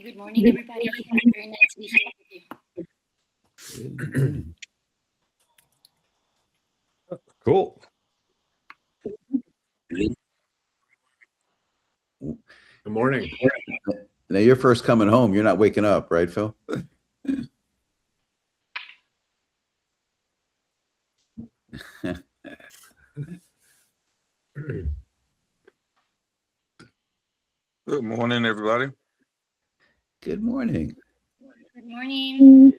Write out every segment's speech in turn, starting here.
good morning, everybody. Very nice to be here with you. Cool. Good morning. Now you're first coming home. You're not waking up, right, Phil? Good morning, everybody. Good morning. Good morning.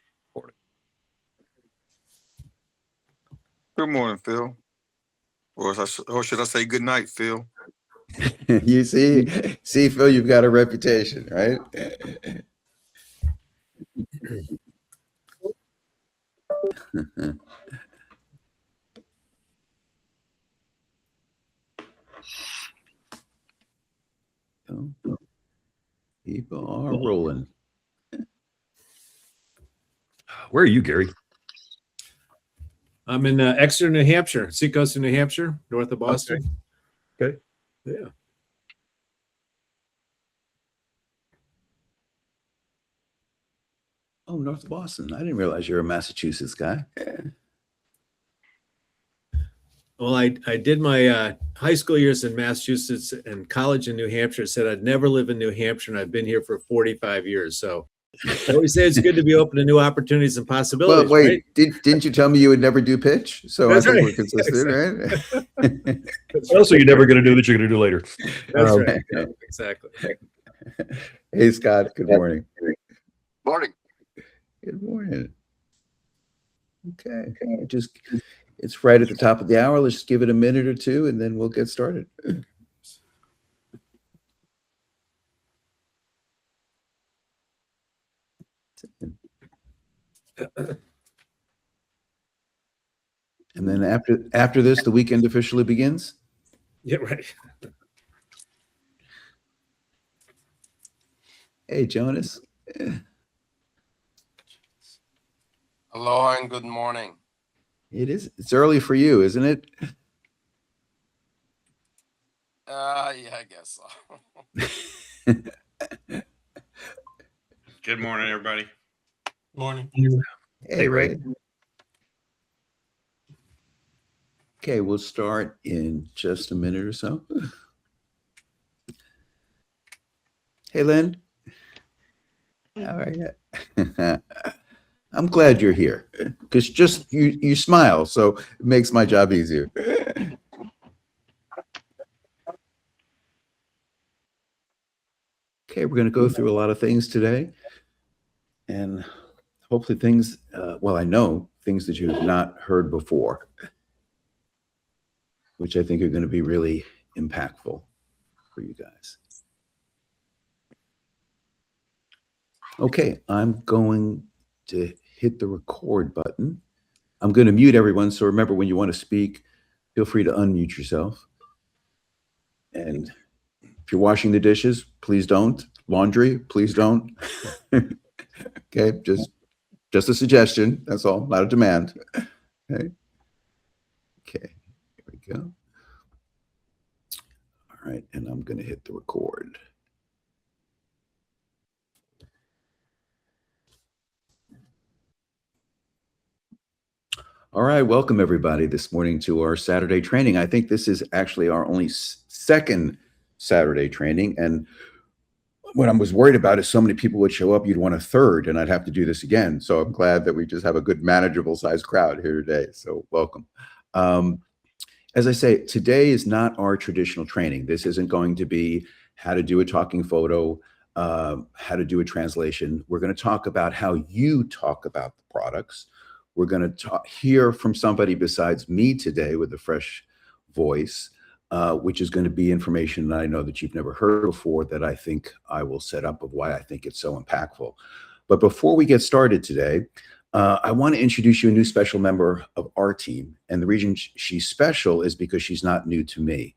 Good morning, Phil. Or should I say good night, Phil? You see, Phil, you've got a reputation, right? People are rolling. Where are you, Gary? I'm in Exeter, New Hampshire, Seacoast, New Hampshire, north of Boston. Okay. Yeah. Oh, North of Boston. I didn't realize you're a Massachusetts guy. Well, I did my high school years in Massachusetts and college in New Hampshire. Said I'd never live in New Hampshire, and I've been here for 45 years. So I always say it's good to be open to new opportunities and possibilities. Well, wait, right? didn't you tell me you would never do pitch? So That's I think right. we're consistent, right? Also, you're never going to do that. You're going to do later. That's right. Yeah, exactly. Hey, Scott. Good morning. Morning. Good morning. Okay. It's right at the top of the hour. Let's just give it a minute or two, and then we'll get started. And then after this, the weekend officially begins. Yeah, right. Hey, Jonas. Aloha and good morning. It's early for you, isn't it? Yeah, I guess so. Good morning, everybody. Morning. Hey, Ray. Okay, we'll start in just a minute or so. Hey, Lynn. How are you? I'm glad you're here because just you smile, so it makes my job easier. Okay, we're going to go through a lot of things today, and hopefully things, I know things that you have not heard before, which I think are going to be really impactful for you guys. Okay, I'm going to hit the record button. I'm going to mute everyone, so remember when you want to speak, feel free to unmute yourself. And if you're washing the dishes, please don't. Laundry, please don't. Okay, just a suggestion. That's all, not a demand. Okay, here we go. All right, and I'm going to hit the record. All right, welcome everybody this morning to our Saturday training. I think this is actually our only second Saturday training, and what I was worried about is so many people would show up, you'd want a third, and I'd have to do this again. So I'm glad that we just have a good manageable size crowd here today. So welcome. As I say, today is not our traditional training. This isn't going to be how to do a talking photo, how to do a translation. We're going to talk about how you talk about the products. We're going to hear from somebody besides me today with a fresh voice, which is going to be information that I know that you've never heard before that I think I will set up of why I think it's so impactful. But before we get started today, I want to introduce you a new special member of our team. And the reason she's special is because she's not new to me.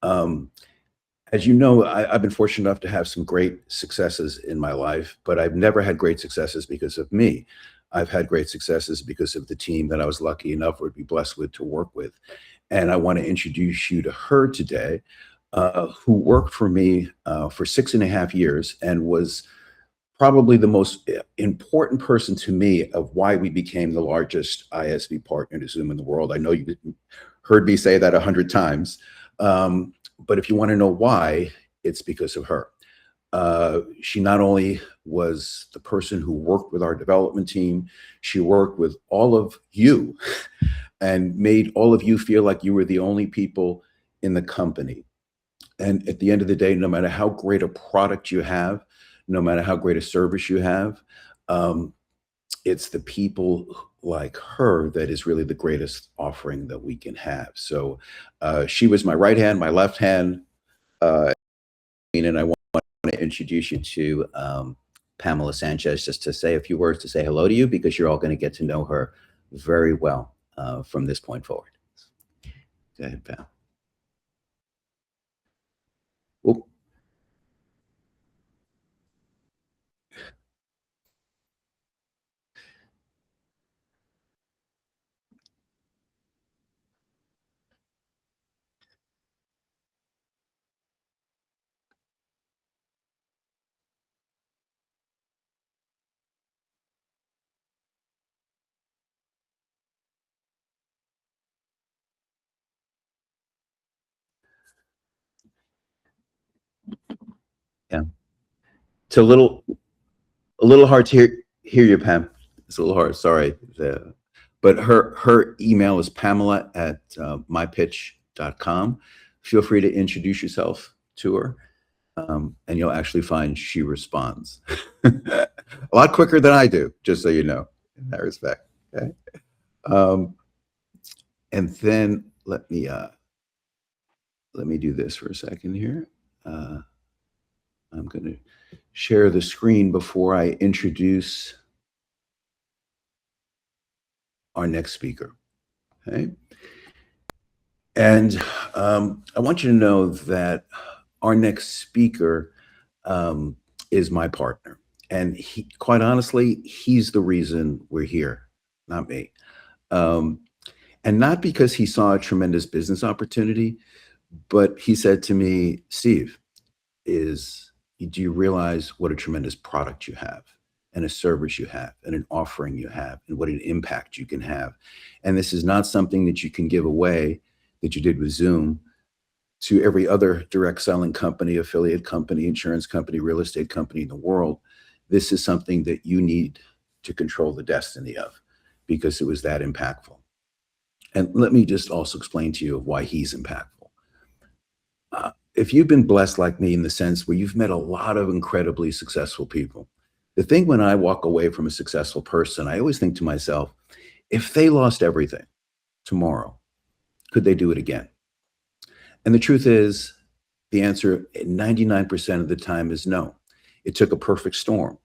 As you know, I've been fortunate enough to have some great successes in my life, but I've never had great successes because of me. I've had great successes because of the team that I was lucky enough or to be blessed with to work with. And I want to introduce you to her today, who worked for me for 6.5 years and was probably the most important person to me of why we became the largest ISV partner to Zoom in the world. I know you heard me say that 100 times, but if you want to know why, it's because of her. She not only was the person who worked with our development team, she worked with all of you and made all of you feel like you were the only people in the company. And at the end of the day, no matter how great a product you have, no matter how great a service you have, it's the people like her that is really the greatest offering that we can have. So she was my right hand, my left hand, and I want to introduce you to Pamela Sanchez, just to say a few words to say hello to you, because you're all going to get to know her very well from this point forward. Go ahead, Pam. Well, yeah, it's a little hard to hear you, Pam. It's a little hard. Sorry. But her email is pamela@mypitch.com. Feel free to introduce yourself to her, and you'll actually find she responds a lot quicker than I do, just so you know, in that respect. Okay. And then let me do this for a second here. I'm going to share the screen before I introduce our next speaker. Okay. And I want you to know that our next speaker is my partner. And he, quite honestly, he's the reason we're here, not me. And not because he saw a tremendous business opportunity, but he said to me, Steve, do you realize what a tremendous product you have, and a service you have, and an offering you have, and what an impact you can have? And this is not something that you can give away that you did with Zoom to every other direct selling company, affiliate company, insurance company, real estate company in the world. This is something that you need to control the destiny of, because it was that impactful. And let me just also explain to you why he's impactful. If you've been blessed like me in the sense where you've met a lot of incredibly successful people, the thing when I walk away from a successful person, I always think to myself, if they lost everything tomorrow, could they do it again? And the truth is, the answer 99% of the time is no. It took a perfect storm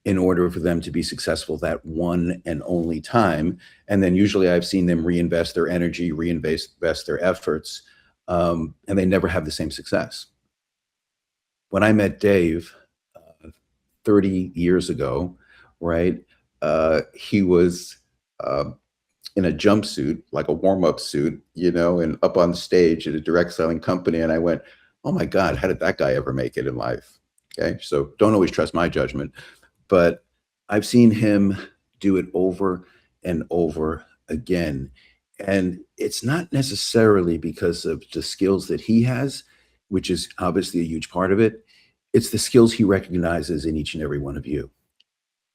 in order for them to be successful that one and only time. And then usually I've seen them reinvest their energy, reinvest their efforts, and they never have the same success. When I met Dave 30 years ago, right, he was in a jumpsuit, like a warm-up suit, you know, and up on stage at a direct selling company. And I went, oh my God, how did that guy ever make it in life? Okay, so don't always trust my judgment, but I've seen him do it over and over again. And it's not necessarily because of the skills that he has, which is obviously a huge part of it. It's the skills he recognizes in each and every one of you.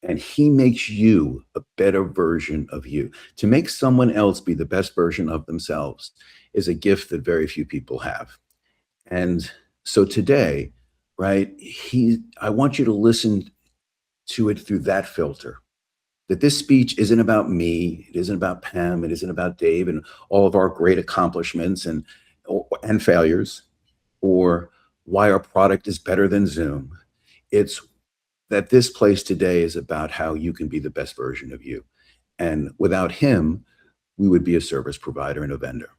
And he makes you a better version of you. To make someone else be the best version of themselves is a gift that very few people have. And so today, right, I want you to listen to it through that filter. That this speech isn't about me, it isn't about Pam, it isn't about Dave and all of our great accomplishments and failures, or why our product is better than Zoom. It's that this place today is about how you can be the best version of you. And without him, we would be a service provider and a vendor.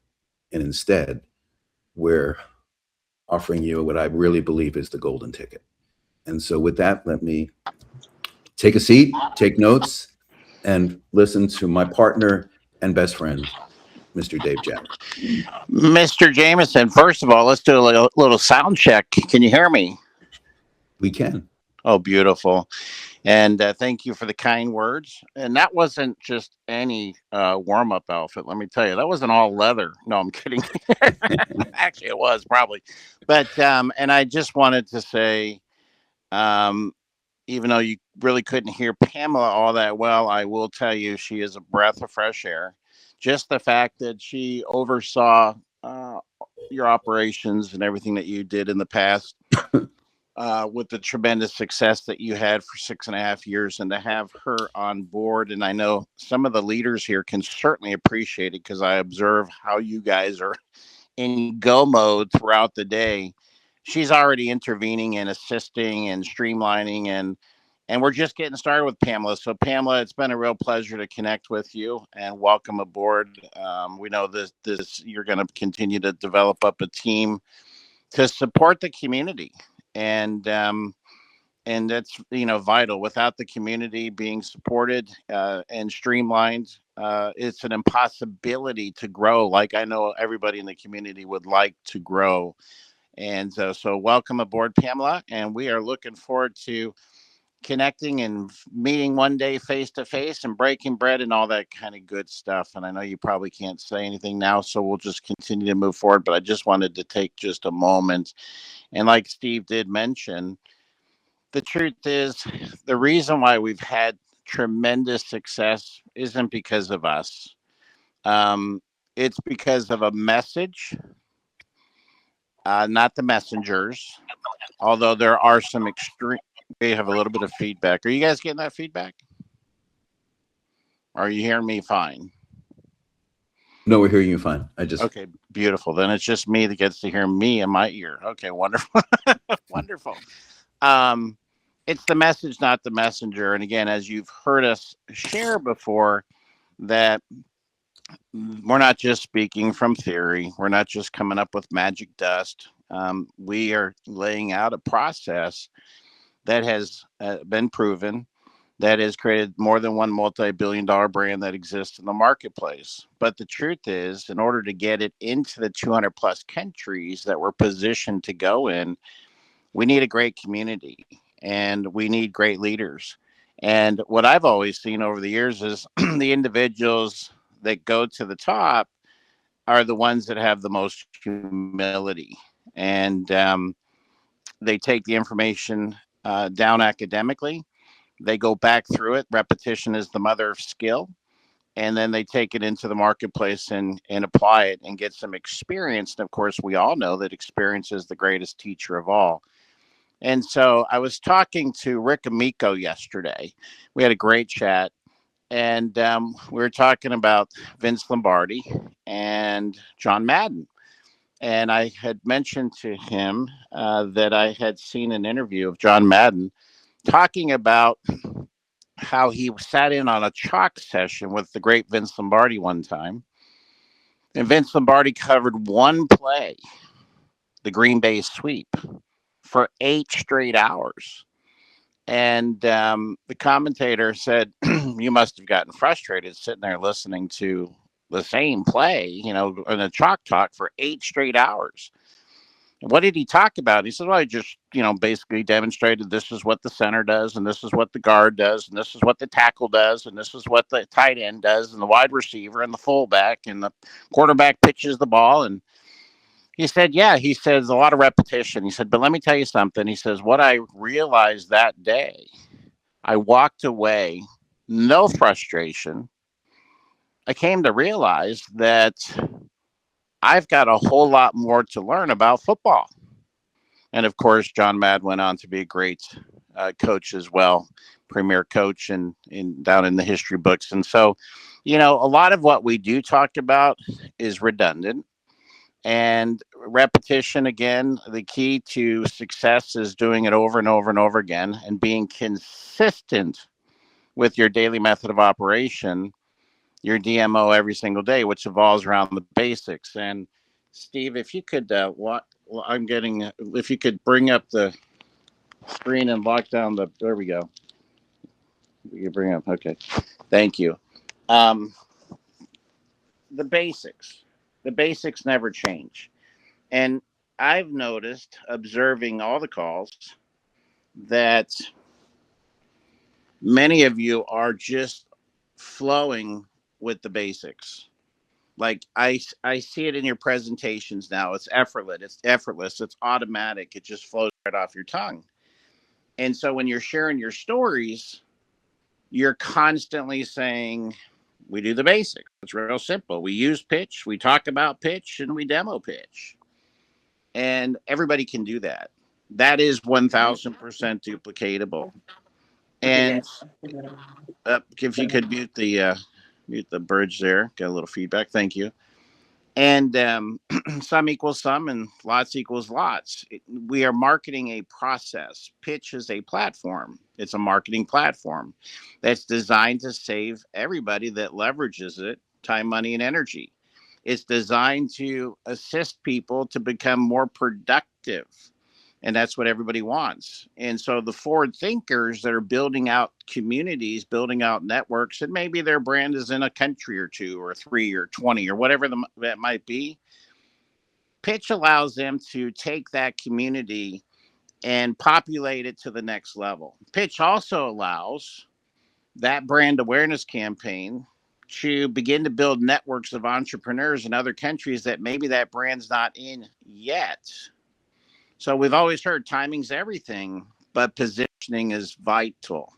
And instead, we're offering you what I really believe is the golden ticket. And so with that, let me take a seat, take notes, and listen to my partner and best friend, Mr. Dave Jack. Mr. Jameson, first of all, let's do a little sound check. Can you hear me? We can. Oh, beautiful. And thank you for the kind words. And that wasn't just any warm up outfit. Let me tell you, that wasn't all leather. No, I'm kidding. Actually, it was probably. But, and I just wanted to say, um, even though you really couldn't hear Pamela all that well, I will tell you she is a breath of fresh air. Just the fact that she oversaw your operations and everything that you did in the past with the tremendous success that you had for 6.5 years, and to have her on board. And I know some of the leaders here can certainly appreciate it because I observe how you guys are in go mode throughout the day. She's already intervening and assisting and streamlining, and we're just getting started with Pamela. So Pamela, it's been a real pleasure to connect with you and welcome aboard. We know this you're going to continue to develop up a team to support the community, and that's vital. Without the community being supported and streamlined, it's an impossibility to grow like I know everybody in the community would like to grow. And so welcome aboard, Pamela, and we are looking forward to connecting and meeting one day face to face and breaking bread and all that kind of good stuff. And I know you probably can't say anything now, so we'll just continue to move forward. But I just wanted to take just a moment, and like Steve did mention, the truth is, the reason why we've had tremendous success isn't because of us. It's because of a message, not the messengers. Although there are some extreme, we have a little bit of feedback. Are you guys getting that feedback? Are you hearing me fine? No, we're hearing you fine. Okay, beautiful. Then it's just me that gets to hear me in my ear. Okay, wonderful. Wonderful. It's the message, not the messenger. And again, as you've heard us share before, that we're not just speaking from theory. We're not just coming up with magic dust. We are laying out a process that has been proven, that has created more than one multi-billion-dollar brand that exists in the marketplace. But the truth is, in order to get it into the 200 plus countries that we're positioned to go in, we need a great community and we need great leaders. And what I've always seen over the years is the individuals that go to the top are the ones that have the most humility, and they take the information down academically. They go back through it. Repetition is the mother of skill. And then they take it into the marketplace and apply it and get some experience. And of course, we all know that experience is the greatest teacher of all. And so I was talking to Rick Amico yesterday. We had a great chat. And we were talking about Vince Lombardi and John Madden. And I had mentioned to him that I had seen an interview of John Madden talking about how he sat in on a chalk session with the great Vince Lombardi one time. And Vince Lombardi covered one play, the Green Bay sweep, for 8 straight hours. And the commentator said, you must have gotten frustrated sitting there listening to the same play, in a chalk talk for 8 straight hours. What did he talk about? He said, well, I just, basically demonstrated this is what the center does, and this is what the guard does, and this is what the tackle does, and this is what the tight end does, and the wide receiver and the fullback and the quarterback pitches the ball. And he said, yeah, he says a lot of repetition. He said, but let me tell you something. He says, what I realized that day, I walked away, no frustration. I came to realize that I've got a whole lot more to learn about football. And of course, John Madden went on to be a great coach as well, premier coach and down in the history books. And so, a lot of what we do talk about is redundant. And repetition, again, the key to success is doing it over and over and over again and being consistent with your daily method of operation, your DMO every single day, which evolves around the basics. And Steve, if you could, if you could bring up the screen and lock down there we go. You bring up, okay. Thank you. The basics never change. And I've noticed, observing all the calls, that many of you are just flowing with the basics. Like I see it in your presentations now. It's effortless. It's effortless. It's automatic. It just flows right off your tongue. And so when you're sharing your stories, you're constantly saying, we do the basics. It's real simple. We use pitch, we talk about pitch, and we demo pitch. And everybody can do that. That is 1000% duplicatable. And if you could mute the bridge there, get a little feedback. Thank you. And some equals some and lots equals lots. We are marketing a process. Pitch is a platform. It's a marketing platform that's designed to save everybody that leverages it time, money, and energy. It's designed to assist people to become more productive. And that's what everybody wants. And so the forward thinkers that are building out communities, building out networks, and maybe their brand is in a country or 2 or 3 or 20 or whatever that might be, pitch allows them to take that community and populate it to the next level. Pitch also allows that brand awareness campaign to begin to build networks of entrepreneurs in other countries that maybe that brand's not in yet. So we've always heard timing's everything, but positioning is vital.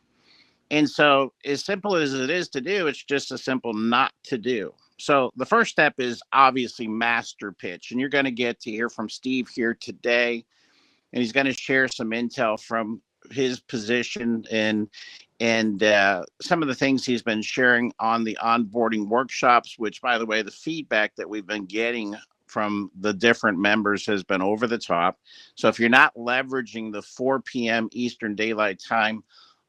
And so as simple as it is to do, it's just as simple not to do. So the first step is obviously master pitch. And you're going to get to hear from Steve here today. And he's going to share some intel from his position and some of the things he's been sharing on the onboarding workshops, which, by the way, the feedback that we've been getting from the different members has been over the top. So if you're not leveraging the 4 p.m. Eastern Daylight Time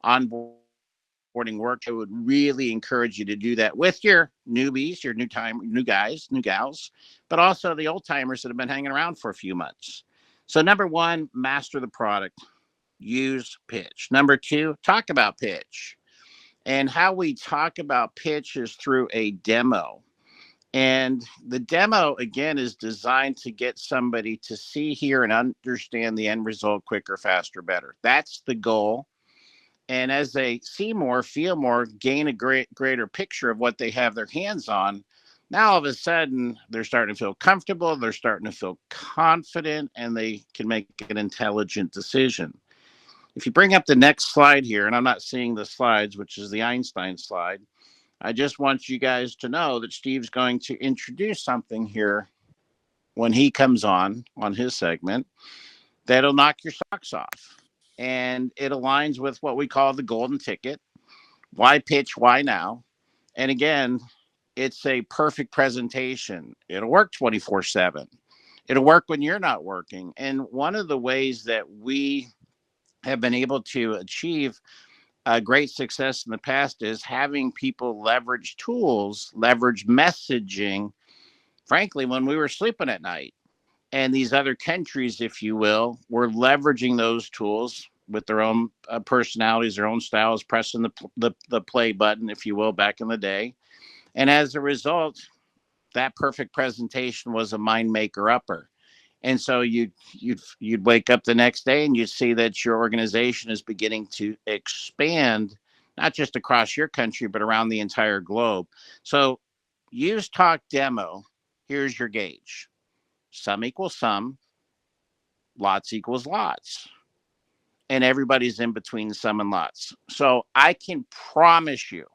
onboarding work, I would really encourage you to do that with your newbies, your new guys, new gals, but also the old timers that have been hanging around for a few months. So number 1, master the product, use pitch. Number 2, talk about pitch. And how we talk about pitch is through a demo. And the demo, again, is designed to get somebody to see, hear, and understand the end result quicker, faster, better. That's the goal. And as they see more, feel more, gain a greater picture of what they have their hands on, now all of a sudden they're starting to feel comfortable, they're starting to feel confident, and they can make an intelligent decision. If you bring up the next slide here, and I'm not seeing the slides, which is the Einstein slide, I just want you guys to know that Steve's going to introduce something here when he comes on his segment that'll knock your socks off. And it aligns with what we call the golden ticket. Why pitch? Why now? And again, it's a perfect presentation. It'll work 24/7. It'll work when you're not working. And one of the ways that we have been able to achieve great success in the past is having people leverage tools, leverage messaging, frankly, when we were sleeping at night. And these other countries, if you will, were leveraging those tools with their own personalities, their own styles, pressing the play button, if you will, back in the day. And as a result, that perfect presentation was a mind maker upper. And so you'd wake up the next day and you'd see that your organization is beginning to expand, not just across your country, but around the entire globe. So use talk demo. Here's your gauge. Some equals some, lots equals lots. And everybody's in between some and lots. So I can promise you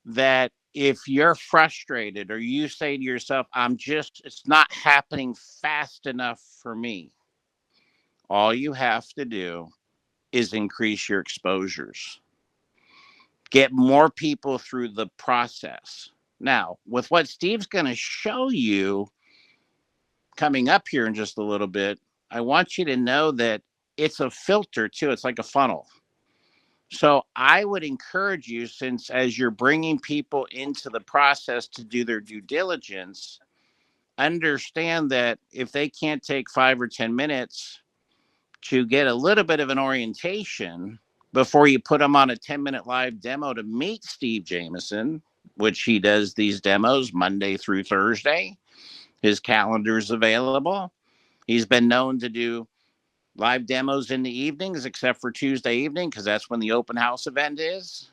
that if you're frustrated or you say to yourself, it's not happening fast enough for me, all you have to do is increase your exposures. Get more people through the process. Now, with what Steve's going to show you coming up here in just a little bit, I want you to know that it's a filter too. It's like a funnel. So I would encourage you, since as you're bringing people into the process to do their due diligence, understand that if they can't take 5 or 10 minutes to get a little bit of an orientation before you put them on a 10-minute live demo to meet Steve Jamison, which he does these demos Monday through Thursday. His calendar is available. He's been known to do Live demos in the evenings, except for Tuesday evening, because that's when the open house event is.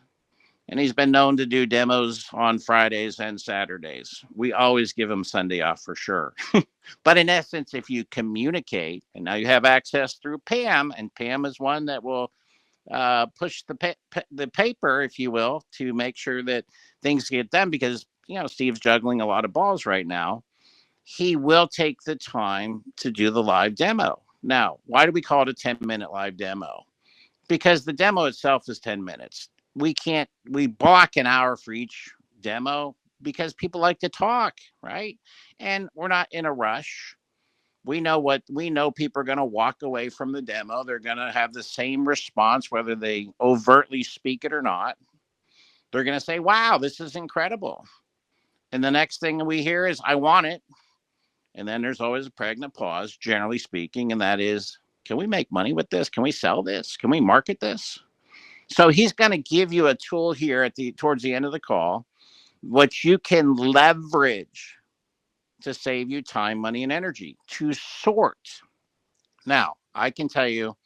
And he's been known to do demos on Fridays and Saturdays. We always give him Sunday off for sure. But in essence, if you communicate, and now you have access through Pam, and Pam is one that will push the paper, if you will, to make sure that things get done, because Steve's juggling a lot of balls right now. He will take the time to do the live demo. Now, why do we call it a 10-minute live demo? Because the demo itself is 10 minutes. We block an hour for each demo because people like to talk, right? And we're not in a rush. We know people are going to walk away from the demo. They're going to have the same response, whether they overtly speak it or not. They're going to say, wow, this is incredible. And the next thing we hear is, I want it. And then there's always a pregnant pause, generally speaking. And that is, can we make money with this? Can we sell this? Can we market this? So he's going to give you a tool here towards the end of the call, which you can leverage to save you time, money, and energy to sort. Now, I can tell you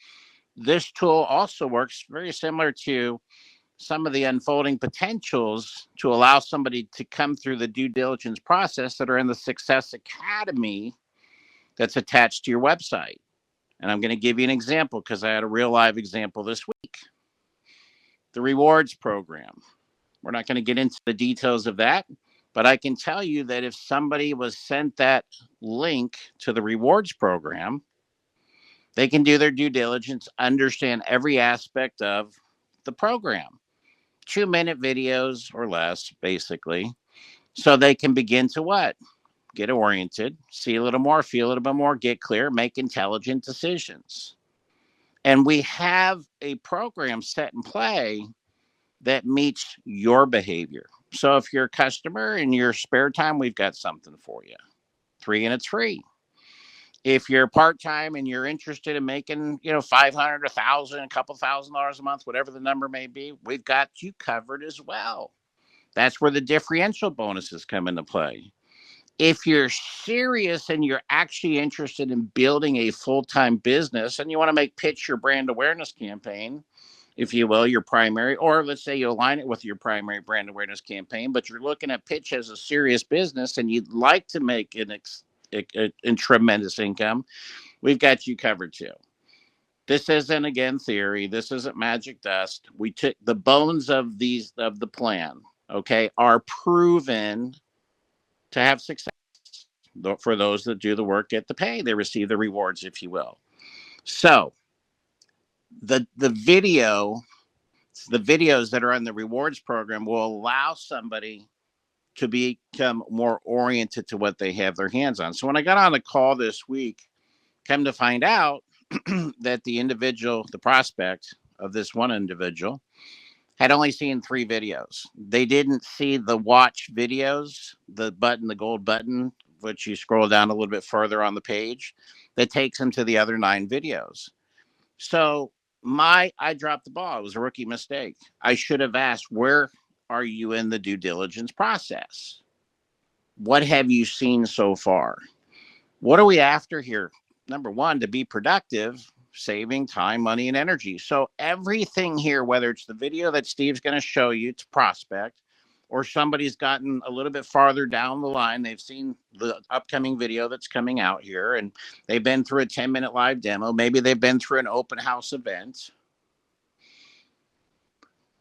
this tool also works very similar to some of the unfolding potentials to allow somebody to come through the due diligence process that are in the Success Academy that's attached to your website. And I'm going to give you an example because I had a real live example this week. The rewards program. We're not going to get into the details of that, but I can tell you that if somebody was sent that link to the rewards program, they can do their due diligence, understand every aspect of the program. 2-minute videos or less, basically, so they can begin to what? Get oriented, see a little more, feel a little bit more, get clear, make intelligent decisions. And we have a program set in play that meets your behavior. So if you're a customer in your spare time, we've got something for you. 3 and it's free. If you're part-time and you're interested in making, $500, $1,000, a couple $1,000 a month, whatever the number may be, we've got you covered as well. That's where the differential bonuses come into play. If you're serious and you're actually interested in building a full-time business and you want to pitch your brand awareness campaign, if you will, your primary, or let's say you align it with your primary brand awareness campaign, but you're looking at pitch as a serious business and you'd like to make a tremendous income, we've got you covered too. This isn't, again, theory. This isn't magic dust. We took the bones of the plan, okay, are proven to have success. For those that do the work, get the pay, they receive the rewards, if you will. So the videos that are on the rewards program will allow somebody to become more oriented to what they have their hands on. So when I got on the call this week, come to find out that the prospect of this one individual had only seen 3 videos. They didn't see the watch videos, the gold button, which you scroll down a little bit further on the page, that takes them to the other 9 videos. So I dropped the ball. It was a rookie mistake. I should have asked, where are you in the due diligence process? What have you seen so far? What are we after here? Number one, to be productive, saving time, money, and energy. So everything here, whether it's the video that Steve's going to show you to prospect, or somebody's gotten a little bit farther down the line, they've seen the upcoming video that's coming out here, and they've been through a 10-minute live demo. Maybe they've been through an open house event,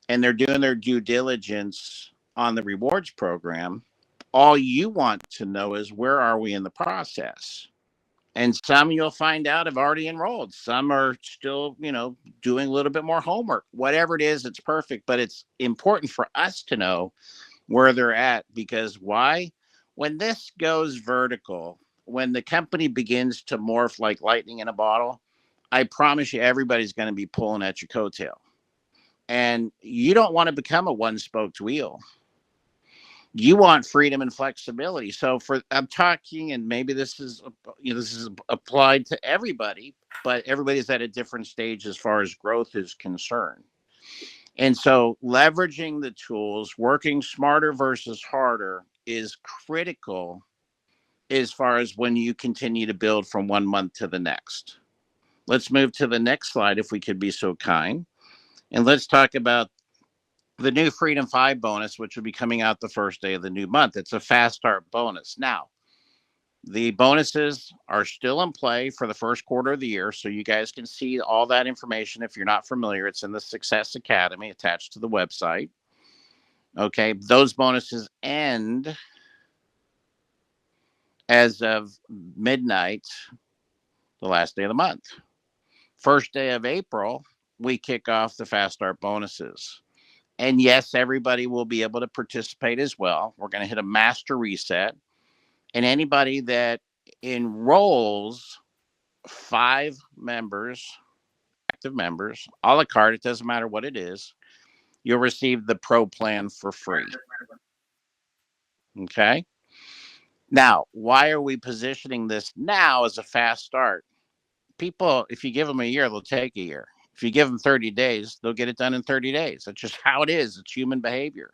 and they're doing their due diligence on the rewards program. All you want to know is, where are we in the process? And some you'll find out have already enrolled. Some are still, doing a little bit more homework. Whatever it is, it's perfect. But it's important for us to know where they're at, because why? When this goes vertical, when the company begins to morph like lightning in a bottle, I promise you everybody's going to be pulling at your coattail. And you don't want to become a one-spoked wheel. You want freedom and flexibility. So I'm talking, and maybe this is applied to everybody, but everybody's at a different stage as far as growth is concerned. And so leveraging the tools, working smarter versus harder, is critical as far as when you continue to build from one month to the next. let's move to the next slide if we could be so kind. And let's talk about the new Freedom 5 bonus, which will be coming out the first day of the new month. It's a fast start bonus. Now, the bonuses are still in play for the first quarter of the year. So you guys can see all that information. If you're not familiar, it's in the Success Academy attached to the website. Okay. Those bonuses end as of midnight, the last day of the month. First day of April, we kick off the fast start bonuses. And yes, everybody will be able to participate as well. We're going to hit a master reset. And anybody that enrolls 5 members, active members, a la carte, it doesn't matter what it is, you'll receive the pro plan for free. Okay. Now, why are we positioning this now as a fast start? People, if you give them a year, they'll take a year. If you give them 30 days, they'll get it done in 30 days. That's just how it is. It's human behavior.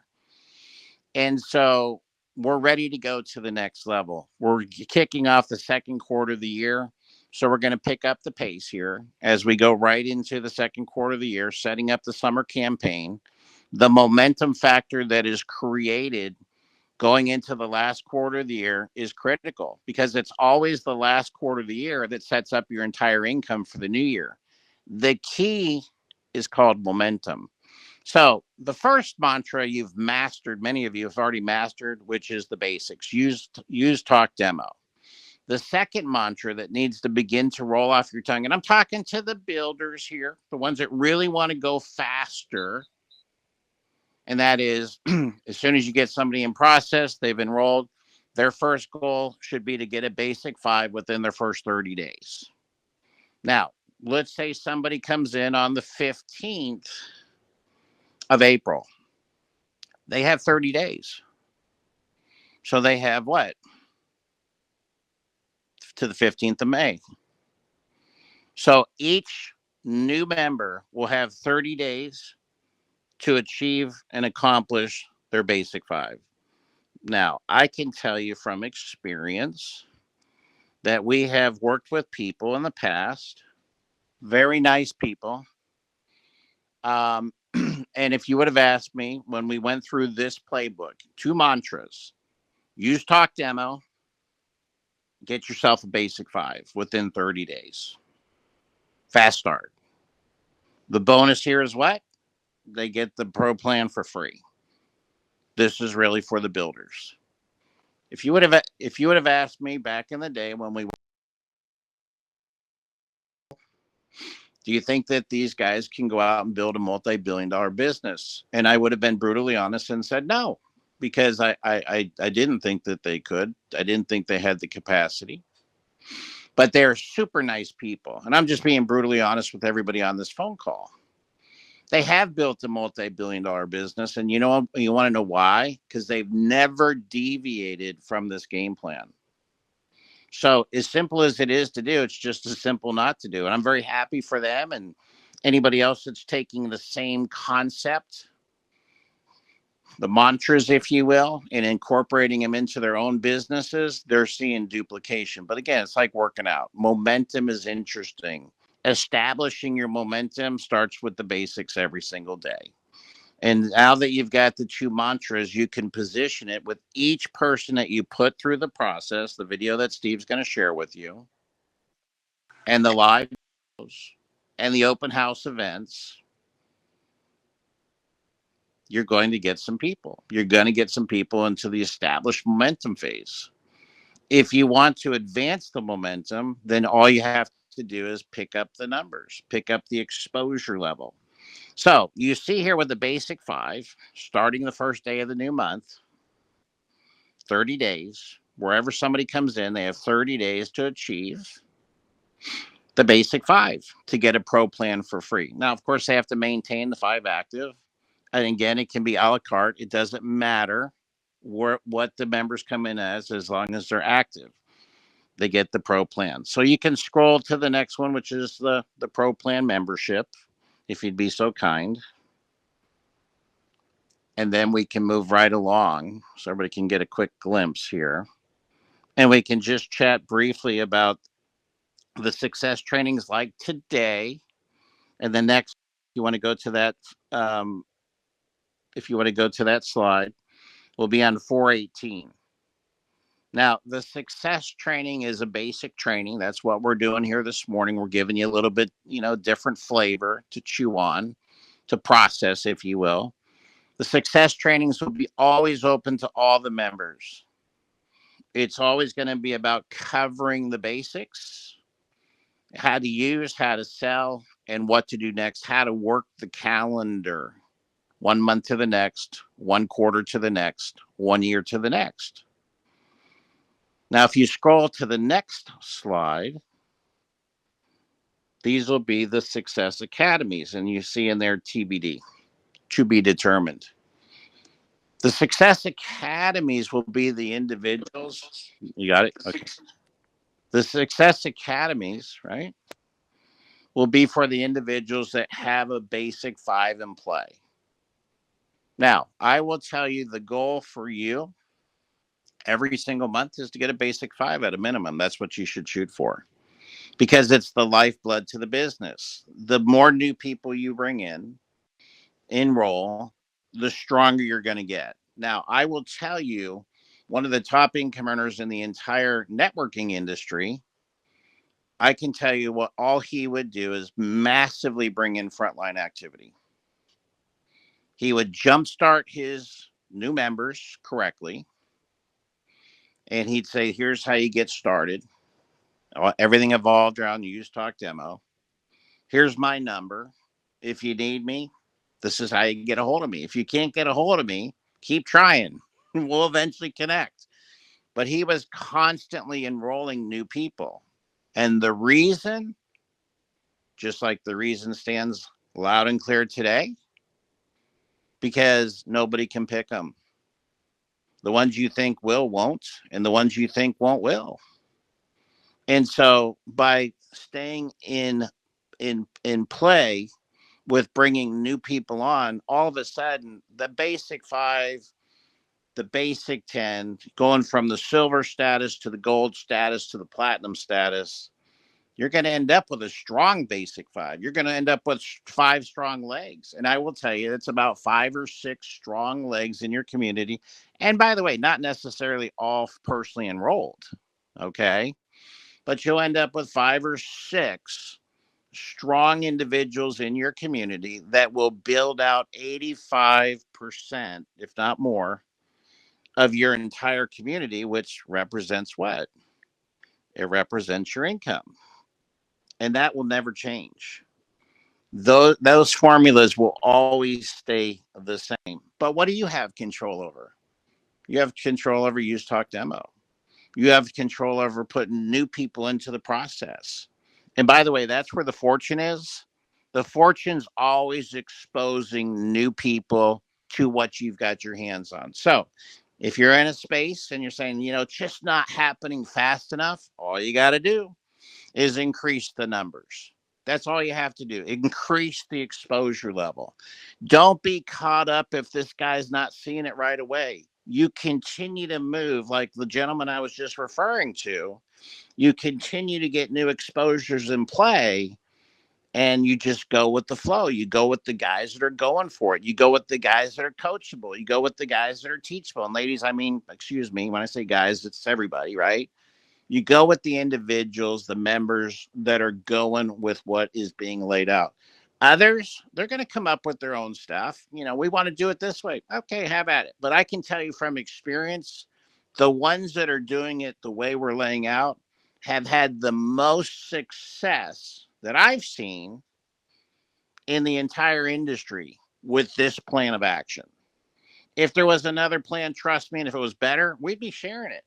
And so we're ready to go to the next level. We're kicking off the second quarter of the year. So we're going to pick up the pace here as we go right into the second quarter of the year, setting up the summer campaign. The momentum factor that is created going into the last quarter of the year is critical because it's always the last quarter of the year that sets up your entire income for the new year. The key is called momentum. So the first mantra you've mastered, many of you have already mastered, which is the basics. Use, talk, demo. The second mantra that needs to begin to roll off your tongue, and I'm talking to the builders here, the ones that really want to go faster, and that is as soon as you get somebody in process, they've enrolled, their first goal should be to get a basic 5 within their first 30 days. Now, let's say somebody comes in on the 15th of April. They have 30 days. So they have what? To the 15th of May. So each new member will have 30 days to achieve and accomplish their basic 5. Now, I can tell you from experience that we have worked with people in the past, very nice people. And if you would have asked me when we went through this playbook, 2 mantras, use, talk, demo, get yourself a basic 5 within 30 days. Fast start. The bonus here is what? They get the pro plan for free. This is really for the builders. If you would have asked me back in the day when we, do you think that these guys can go out and build a multi-billion-dollar business? And I would have been brutally honest and said no, because I didn't think that they could. I didn't think they had the capacity. But they're super nice people. And I'm just being brutally honest with everybody on this phone call. They have built a multi-billion-dollar business. And you want to know why? Because they've never deviated from this game plan. So as simple as it is to do, it's just as simple not to do. And I'm very happy for them and anybody else that's taking the same concept, the mantras, if you will, and incorporating them into their own businesses. They're seeing duplication. But again, it's like working out. Momentum is interesting. Establishing your momentum starts with the basics every single day. And now that you've got the 2 mantras, you can position it with each person that you put through the process, the video that Steve's going to share with you, and the live videos, and the open house events. You're going to get some people. You're going to get some people into the established momentum phase. If you want to advance the momentum, then all you have to do is pick up the numbers, pick up the exposure level. So you see here with the basic 5, starting the first day of the new month, 30 days, wherever somebody comes in, they have 30 days to achieve the basic 5 to get a pro plan for free. Now, of course, they have to maintain the 5 active. And again, it can be a la carte. It doesn't matter what the members come in as long as they're active. They get the pro plan. So you can scroll to the next one, which is the pro plan membership, if you'd be so kind. And then we can move right along so everybody can get a quick glimpse here. And we can just chat briefly about The success trainings like today, and the next, you want to go to that, if you want to go to that slide, will be on 418. Now, the success training is a basic training. That's what we're doing here this morning. We're giving you a little bit, different flavor to chew on, to process, if you will. The success trainings will be always open to all the members. It's always going to be about covering the basics, how to use, how to sell, and what to do next, how to work the calendar 1 month to the next, 1 quarter to the next, 1 year to the next. Now, if you scroll to the next slide, these will be the success academies, and you see in there TBD, to be determined. The success academies will be the individuals. You got it? Okay. The success academies, right, will be for the individuals that have a basic 5 in play. Now, I will tell you the goal for you every single month is to get a basic 5 at a minimum. That's what you should shoot for, because it's the lifeblood to the business. The more new people you bring in, enroll, the stronger you're going to get. Now, I will tell you, one of the top income earners in the entire networking industry, I can tell you what all he would do is massively bring in frontline activity. He would jumpstart his new members correctly, and he'd say, here's how you get started. Everything evolved around Use Talk Demo. Here's my number. If you need me, this is how you can get a hold of me. If you can't get a hold of me, keep trying. We'll eventually connect. But he was constantly enrolling new people. And the reason, just like the reason stands loud and clear today, because nobody can pick them. The ones you think will, won't, and the ones you think won't, will. And so by staying in play with bringing new people on, all of a sudden, the basic 5, the basic 10, going from the silver status to the gold status to the platinum status, you're going to end up with a strong basic 5. You're going to end up with 5 strong legs. And I will tell you, it's about 5 or 6 strong legs in your community. And by the way, not necessarily all personally enrolled. Okay. But you'll end up with 5 or 6 strong individuals in your community that will build out 85%, if not more, of your entire community, which represents what? It represents your income. And that will never change. Those formulas will always stay the same. But what do you have control over? You have control over Use Talk Demo. You have control over putting new people into the process. And by the way, that's where the fortune is. The fortune's always exposing new people to what you've got your hands on. So if you're in a space and you're saying, it's just not happening fast enough, all you got to do is increase the numbers. That's all you have to do. Increase the exposure level. Don't be caught up if this guy's not seeing it right away. You continue to move like the gentleman I was just referring to. You continue to get new exposures in play, and you just go with the flow. You go with the guys that are going for it. You go with the guys that are coachable. You go with the guys that are teachable. And ladies, excuse me, when I say guys, it's everybody, right? You go with the individuals, the members that are going with what is being laid out. Others, they're going to come up with their own stuff. We want to do it this way. Okay, have at it. But I can tell you from experience, the ones that are doing it the way we're laying out have had the most success that I've seen in the entire industry with this plan of action. If there was another plan, trust me, and if it was better, we'd be sharing it.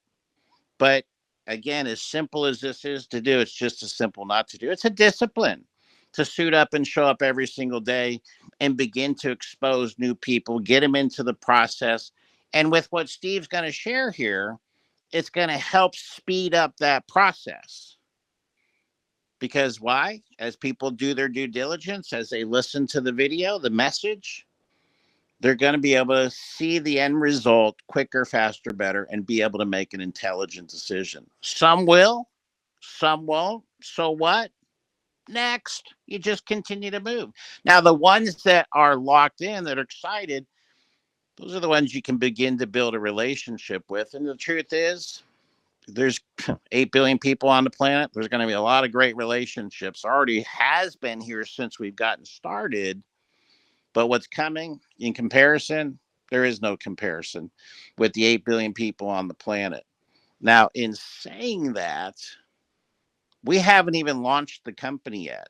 But again, as simple as this is to do, it's just as simple not to do. It's a discipline to suit up and show up every single day and begin to expose new people, get them into the process. And with what Steve's going to share here, it's going to help speed up that process. Because why? As people do their due diligence, as they listen to the video, the message, they're going to be able to see the end result quicker, faster, better, and be able to make an intelligent decision. Some will, some won't. So what? Next. You just continue to move. Now, the ones that are locked in, that are excited, those are the ones you can begin to build a relationship with. And the truth is, there's 8 billion people on the planet. There's going to be a lot of great relationships. Already has been here since we've gotten started. But what's coming in comparison, there is no comparison with the 8 billion people on the planet. Now, in saying that, we haven't even launched the company yet.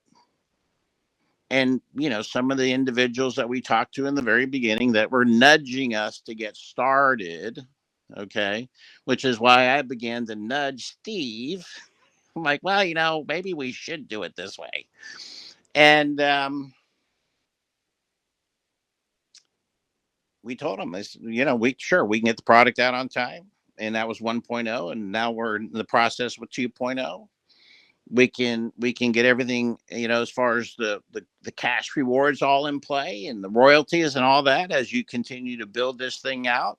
And, some of the individuals that we talked to in the very beginning that were nudging us to get started, okay, which is why I began to nudge Steve. I'm like, well, maybe we should do it this way. And we told him, this, we can get the product out on time. And that was 1.0. And now we're in the process with 2.0. We can get everything, as far as the cash rewards all in play and the royalties and all that as you continue to build this thing out.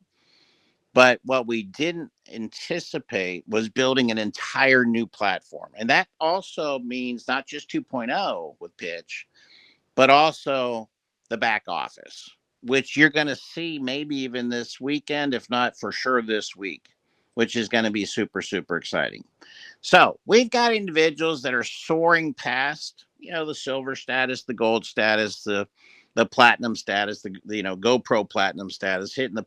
But what we didn't anticipate was building an entire new platform. And that also means not just 2.0 with Pitch, but also the back office, which you're going to see maybe even this weekend, if not for sure this week, which is going to be super, super exciting. So we've got individuals that are soaring past, the silver status, the gold status, the platinum status, the GoPro platinum status, hitting the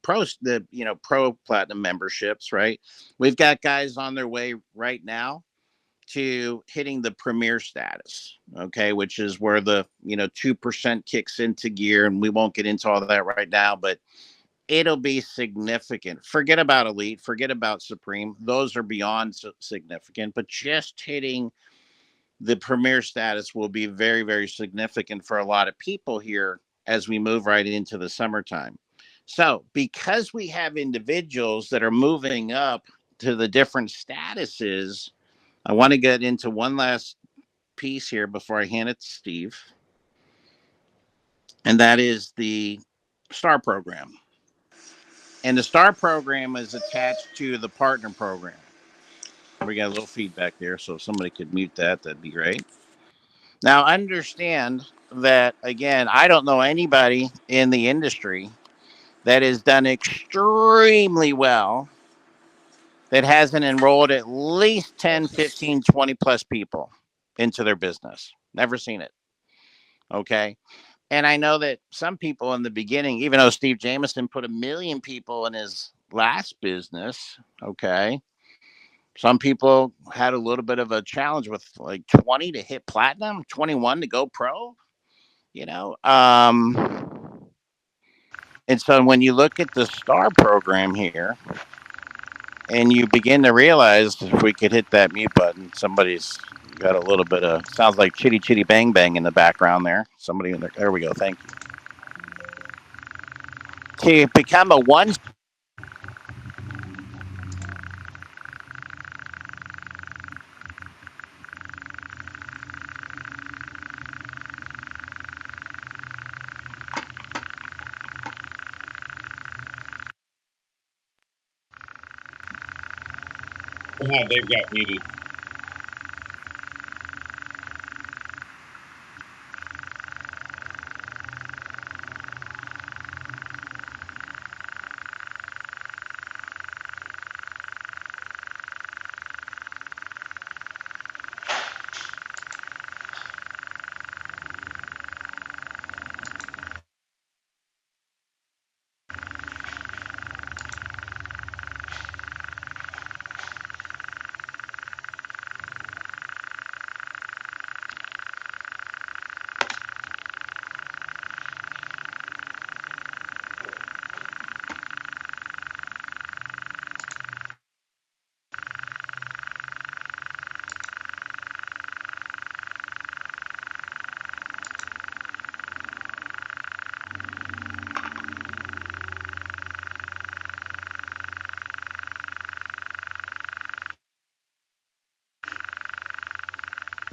pro platinum memberships, right? We've got guys on their way right now to hitting the premier status, okay, which is where the 2% kicks into gear, and we won't get into all of that right now, but it'll be significant. Forget about elite, forget about supreme. Those are beyond significant, but just hitting the premier status will be very, very significant for a lot of people here as we move right into the summertime. So because we have individuals that are moving up to the different statuses, I want to get into one last piece here before I hand it to Steve. And that is the STAR program. And the STAR program is attached to the partner program. We got a little feedback there, so if somebody could mute that, that'd be great. Now, understand that, again, I don't know anybody in the industry that has done extremely well that hasn't enrolled at least 10, 15, 20 plus people into their business. Never seen it. Okay. And I know that some people in the beginning, even though Steve Jameson put 1 million people in his last business, okay, some people had a little bit of a challenge with like 20 to hit platinum, 21 to go pro, and so when you look at the STAR program here and you begin to realize, if we could hit that mute button, somebody's got a little bit of, sounds like chitty chitty bang bang in the background there. Somebody in there. There we go. Thank you. To become a one. They've got muted.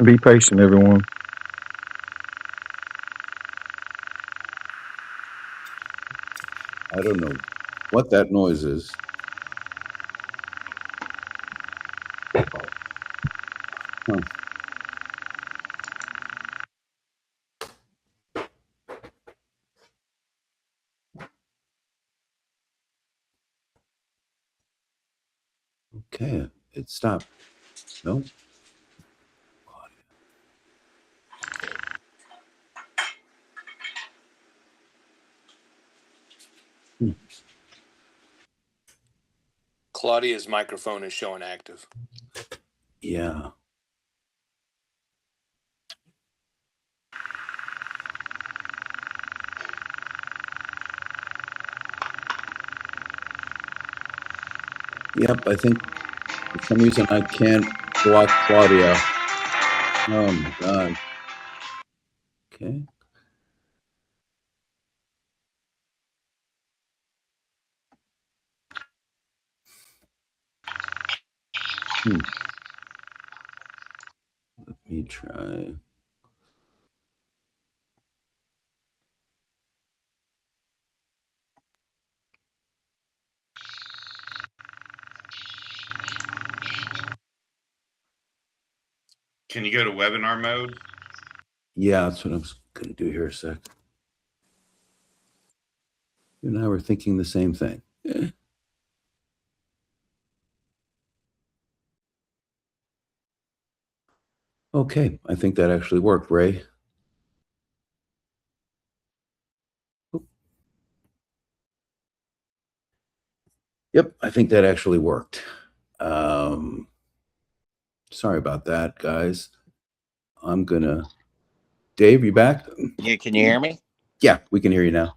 Be patient, everyone. I don't know what that noise is. Huh. Okay, it stopped. No. Claudia's microphone is showing active. Yeah. Yep, I think for some reason I can't block Claudia. Oh my God. Okay. Let me try. Can you go to webinar mode? Yeah, that's what I'm going to do here a sec. You and I were thinking the same thing. Okay, I think that actually worked, Ray. Yep, I think that actually worked. Sorry about that, guys. I'm gonna. Dave, you back? Can you hear me? Yeah, we can hear you now.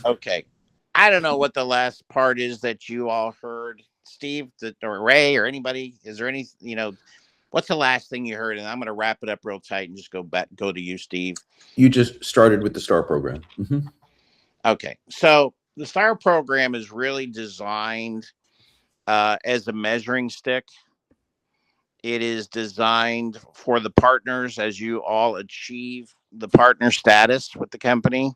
Okay. I don't know what the last part is that you all heard, Steve, or Ray, or anybody. Is there any, what's the last thing you heard? And I'm going to wrap it up real tight and just go to you, Steve. You just started with the STAR program. Okay. So the STAR program is really designed as a measuring stick. It is designed for the partners as you all achieve the partner status with the company.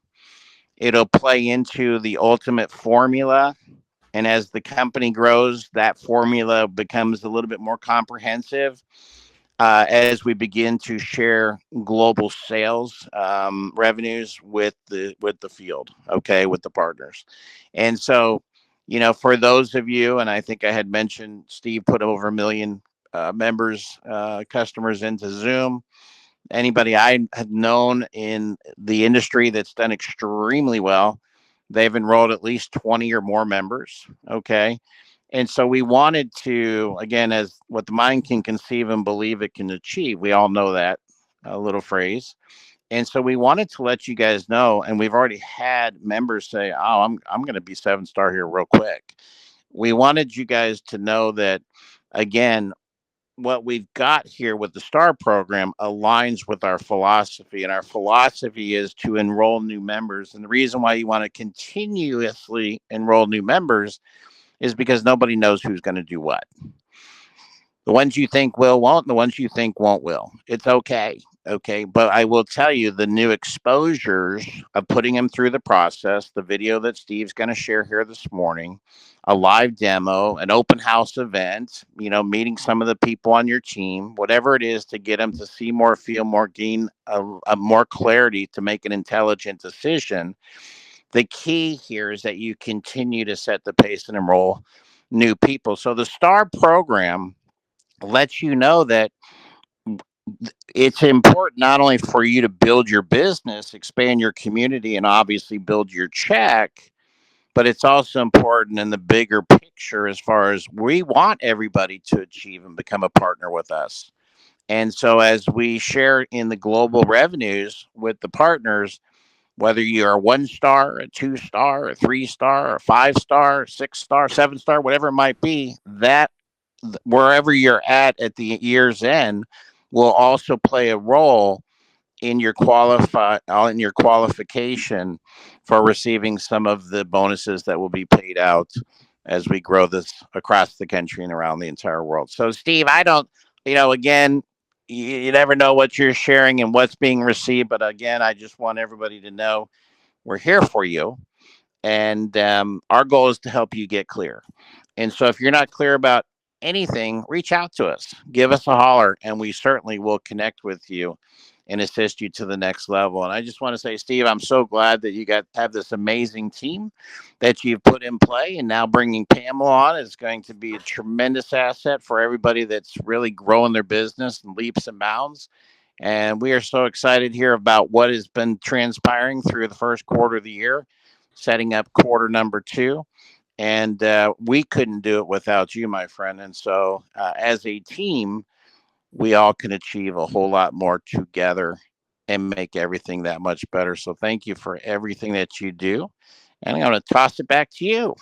It'll play into the ultimate formula. And as the company grows, that formula becomes a little bit more comprehensive as we begin to share global sales revenues with the field, okay, with the partners. And so, for those of you, and I think I had mentioned, Steve put over 1 million members, customers into Zoom. Anybody I had known in the industry that's done extremely well, they've enrolled at least 20 or more members. Okay. And so we wanted to, again, as what the mind can conceive and believe it can achieve. We all know that little phrase. And so we wanted to let you guys know, and we've already had members say, oh, I'm going to be 7-star here real quick. We wanted you guys to know that, again, what we've got here with the STAR program aligns with our philosophy, and our philosophy is to enroll new members. And the reason why you want to continuously enroll new members is because nobody knows who's going to do what. The ones you think will won't, the ones you think won't will. It's okay. Okay. But I will tell you, the new exposures of putting them through the process, the video that Steve's going to share here this morning, a live demo, an open house event, meeting some of the people on your team, whatever it is to get them to see more, feel more, gain a more clarity to make an intelligent decision. The key here is that you continue to set the pace and enroll new people. So the STAR program lets you know that it's important not only for you to build your business, expand your community, and obviously build your check, but it's also important in the bigger picture as far as we want everybody to achieve and become a partner with us. And so as we share in the global revenues with the partners, whether you're a 1-star, a 2-star, a 3-star, a 5-star, 6-star, 7-star, whatever it might be, that wherever you're at the year's end will also play a role in your qualification for receiving some of the bonuses that will be paid out as we grow this across the country and around the entire world. So, Steve, I don't, again, you never know what you're sharing and what's being received. But again, I just want everybody to know we're here for you. And our goal is to help you get clear. And so if you're not clear about anything, reach out to us, give us a holler, and we certainly will connect with you and assist you to the next level. And I just want to say, Steve, I'm so glad that you have this amazing team that you've put in play, and now bringing Pamela on is going to be a tremendous asset for everybody that's really growing their business in leaps and bounds. And we are so excited here about what has been transpiring through the first quarter of the year, setting up quarter number 2. And we couldn't do it without you, my friend. And so as a team, we all can achieve a whole lot more together and make everything that much better. So thank you for everything that you do. And I'm going to toss it back to you.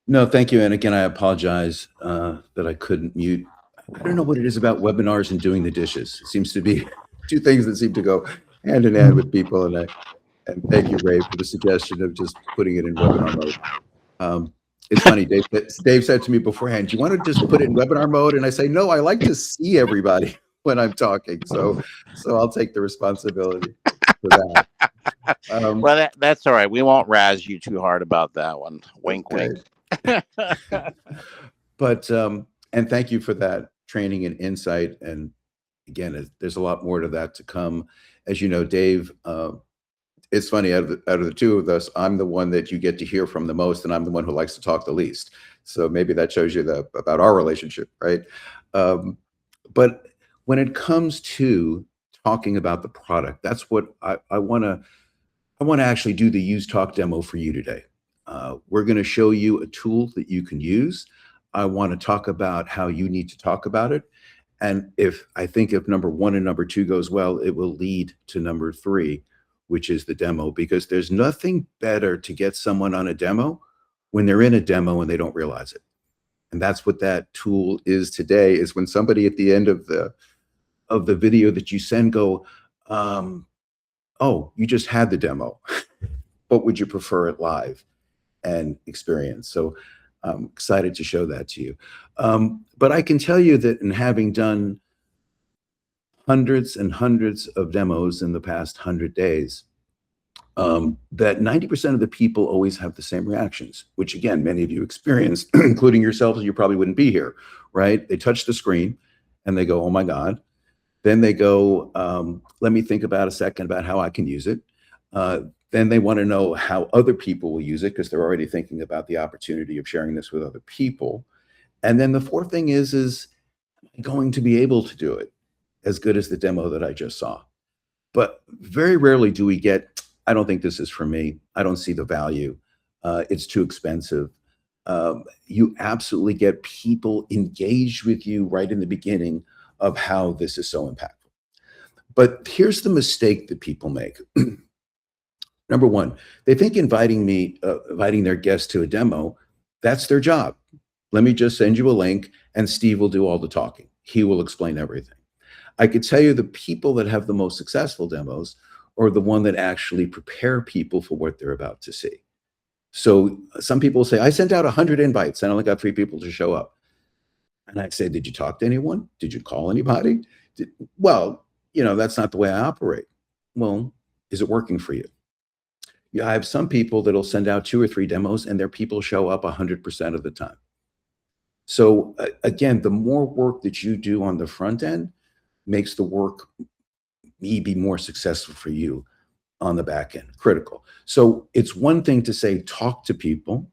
No, thank you. And again, I apologize that I couldn't mute. I don't know what it is about webinars and doing the dishes. It seems to be two things that seem to go hand in hand with people. And thank you, Ray, for the suggestion of just putting it in webinar mode. It's funny, Dave said to me beforehand, do you want to just put it in webinar mode? And I say, no, I like to see everybody when I'm talking. So I'll take the responsibility for that. Well, that's all right. We won't razz you too hard about that one. Wink, Okay. wink. But, and thank you for that training and insight. And again, there's a lot more to that to come. As you know, Dave, it's funny, out of the two of us, I'm the one that you get to hear from the most, and I'm the one who likes to talk the least. So maybe that shows you about our relationship, right? But when it comes to talking about the product, that's what I want to actually do the Use Talk demo for you today. We're going to show you a tool that you can use. I want to talk about how you need to talk about it. And if number 1 and number 2 goes well, it will lead to number 3, which is the demo, because there's nothing better to get someone on a demo when they're in a demo and they don't realize it. And that's what that tool is today, is when somebody at the end of the video that you send go, oh, you just had the demo. But would you prefer it live and experience? So I'm excited to show that to you. But I can tell you that in having done hundreds and hundreds of demos in the past 100 days, that 90% of the people always have the same reactions, which again, many of you experienced, including yourselves, you probably wouldn't be here, right? They touch the screen and they go, oh my God. Then they go, let me think about a second about how I can use it. Then they want to know how other people will use it, because they're already thinking about the opportunity of sharing this with other people. And then the fourth thing is am I going to be able to do it as good as the demo that I just saw? But very rarely do we get, I don't think this is for me. I don't see the value. It's too expensive. You absolutely get people engaged with you right in the beginning of how this is so impactful. But here's the mistake that people make. Number one, they think inviting their guests to a demo, that's their job. Let me just send you a link and Steve will do all the talking. He will explain everything. I could tell you the people that have the most successful demos are the one that actually prepare people for what they're about to see. So some people say, I sent out 100 invites and I only got 3 people to show up. And I say, did you talk to anyone? Did you call anybody? Well, that's not the way I operate. Well, is it working for you? I have some people that'll send out 2 or 3 demos and their people show up 100% of the time. So again, the more work that you do on the front end makes the work be more successful for you on the back end. Critical. So it's one thing to say, talk to people.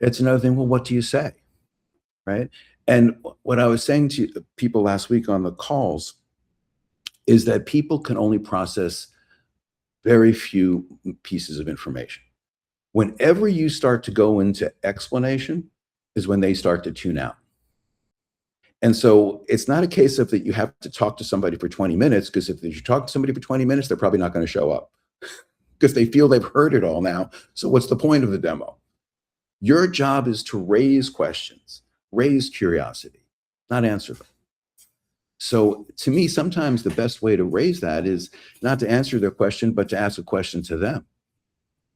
It's another thing, well, what do you say? Right? And what I was saying to people last week on the calls is that people can only process very few pieces of information. Whenever you start to go into explanation is when they start to tune out. And so it's not a case of that you have to talk to somebody for 20 minutes, because if you talk to somebody for 20 minutes, they're probably not going to show up because they feel they've heard it all now. So what's the point of the demo? Your job is to raise questions, raise curiosity, not answer them. So to me, sometimes the best way to raise that is not to answer their question, but to ask a question to them.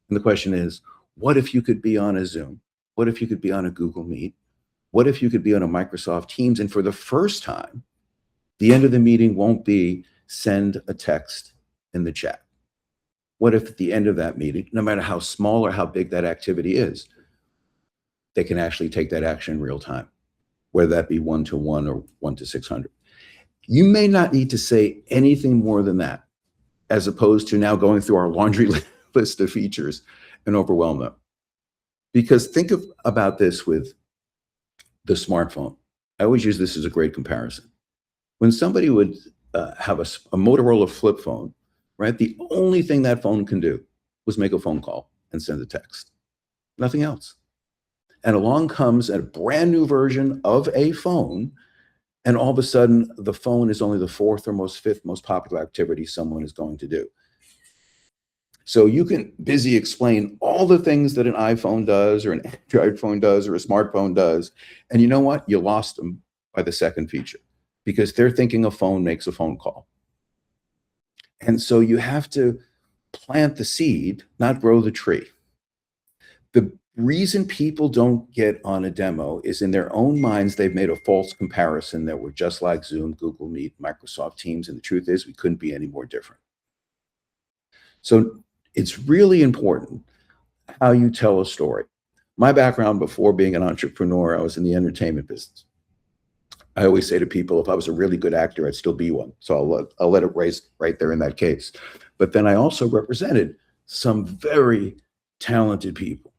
And the question is, what if you could be on a Zoom? What if you could be on a Google Meet? What if you could be on a Microsoft Teams? And for the first time, the end of the meeting won't be send a text in the chat. What if at the end of that meeting, no matter how small or how big that activity is, they can actually take that action in real time, whether that be 1-to-1 or 1-to-600. You may not need to say anything more than that, as opposed to now going through our laundry list of features and overwhelm them. Because think about this with the smartphone. I always use this as a great comparison. When somebody would have a Motorola flip phone, right? The only thing that phone can do was make a phone call and send a text, nothing else. And along comes a brand new version of a phone, and all of a sudden the phone is only the fifth most popular activity someone is going to do. So you can busy explain all the things that an iPhone does or an Android phone does or a smartphone does. And you know what? You lost them by the second feature because they're thinking a phone makes a phone call. And so you have to plant the seed, not grow the tree. The reason people don't get on a demo is in their own minds, they've made a false comparison that we're just like Zoom, Google Meet, Microsoft Teams. And the truth is we couldn't be any more different. So it's really important how you tell a story. My background before being an entrepreneur, I was in the entertainment business. I always say to people, if I was a really good actor, I'd still be one. So I'll let it raise right there in that case. But then I also represented some very talented people.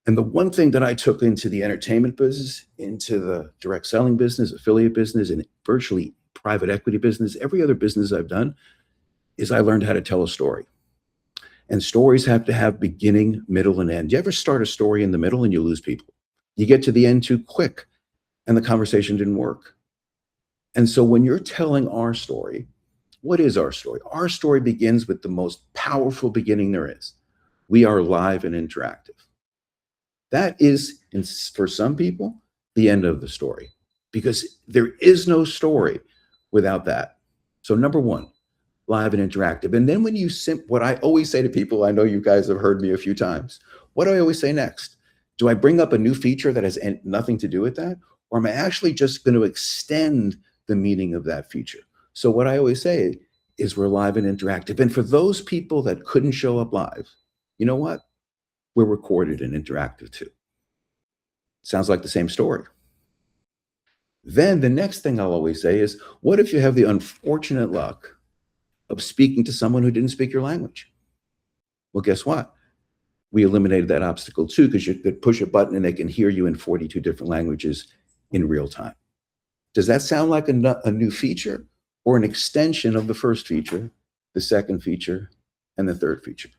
And the one thing that I took into the entertainment business, into the direct selling business, affiliate business, and virtually private equity business, every other business I've done, is I learned how to tell a story. And stories have to have beginning, middle, and end. You ever start a story in the middle and you lose people? You get to the end too quick and the conversation didn't work. And so when you're telling our story, what is our story? Our story begins with the most powerful beginning there is. We are live and interactive. That is, for some people, the end of the story, because there is no story without that. So number one, live and interactive. And then when you what I always say to people, I know you guys have heard me a few times, what do I always say next? Do I bring up a new feature that has nothing to do with that? Or am I actually just going to extend the meaning of that feature? So what I always say is we're live and interactive. And for those people that couldn't show up live, you know what? We're recorded and interactive too. Sounds like the same story. Then the next thing I'll always say is, what if you have the unfortunate luck of speaking to someone who didn't speak your language? Well, guess what? We eliminated that obstacle too, because you could push a button and they can hear you in 42 different languages in real time. Does that sound like a new feature or an extension of the first feature, the second feature, and the third feature?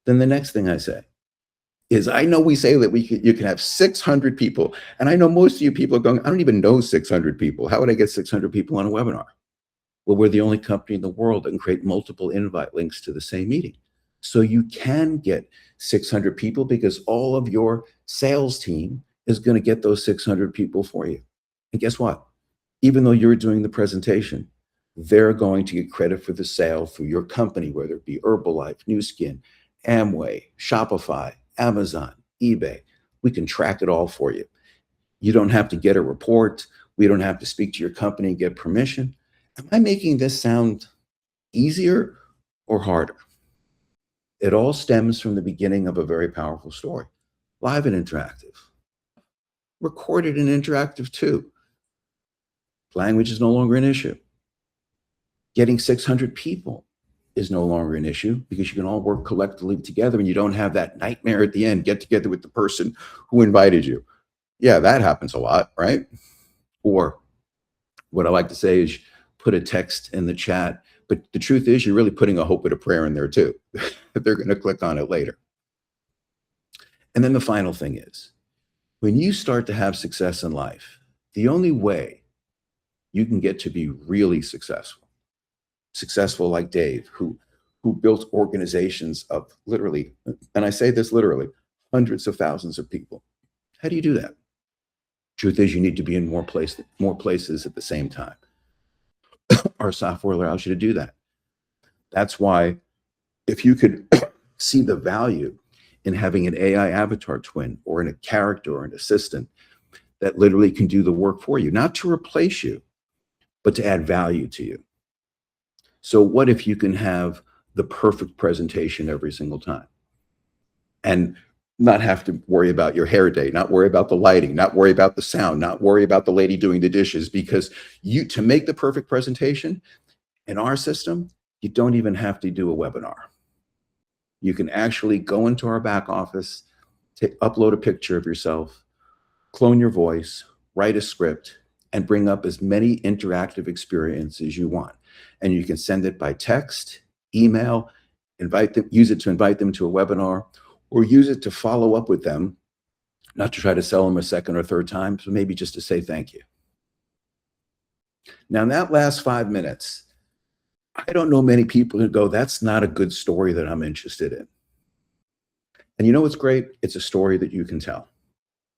Then the next thing I say is, I know we say that you can have 600 people, and I know most of you people are going, I don't even know 600 people. How would I get 600 people on a webinar? Well, we're the only company in the world that can create multiple invite links to the same meeting. So you can get 600 people because all of your sales team is going to get those 600 people for you. And guess what? Even though you're doing the presentation, they're going to get credit for the sale through your company, whether it be Herbalife, Nu Skin, Amway, Shopify, Amazon, eBay. We can track it all for you. You don't have to get a report. We don't have to speak to your company and get permission. Am I making this sound easier or harder? It all stems from the beginning of a very powerful story. Live and interactive. Recorded and interactive too. Language is no longer an issue. Getting 600 people is no longer an issue because you can all work collectively together and you don't have that nightmare at the end, get together with the person who invited you. Yeah, that happens a lot, right? Or what I like to say is put a text in the chat, but the truth is you're really putting a hope and a prayer in there too. They're going to click on it later. And then the final thing is, when you start to have success in life, the only way you can get to be really successful like Dave, who built organizations of literally, and I say this literally, hundreds of thousands of people. How do you do that? Truth is, you need to be in more places at the same time. Our software allows you to do that. That's why if you could see the value in having an AI avatar twin or in a character or an assistant that literally can do the work for you, not to replace you, but to add value to you. So what if you can have the perfect presentation every single time? And not have to worry about your hair day, not worry about the lighting, not worry about the sound, not worry about the lady doing the dishes, because to make the perfect presentation in our system, you don't even have to do a webinar. You can actually go into our back office, upload a picture of yourself, clone your voice, write a script, and bring up as many interactive experiences as you want. And you can send it by text, email, use it to invite them to a webinar, or use it to follow up with them, not to try to sell them a second or third time, but maybe just to say thank you. Now, in that last 5 minutes, I don't know many people who go, that's not a good story that I'm interested in. And you know what's great? It's a story that you can tell.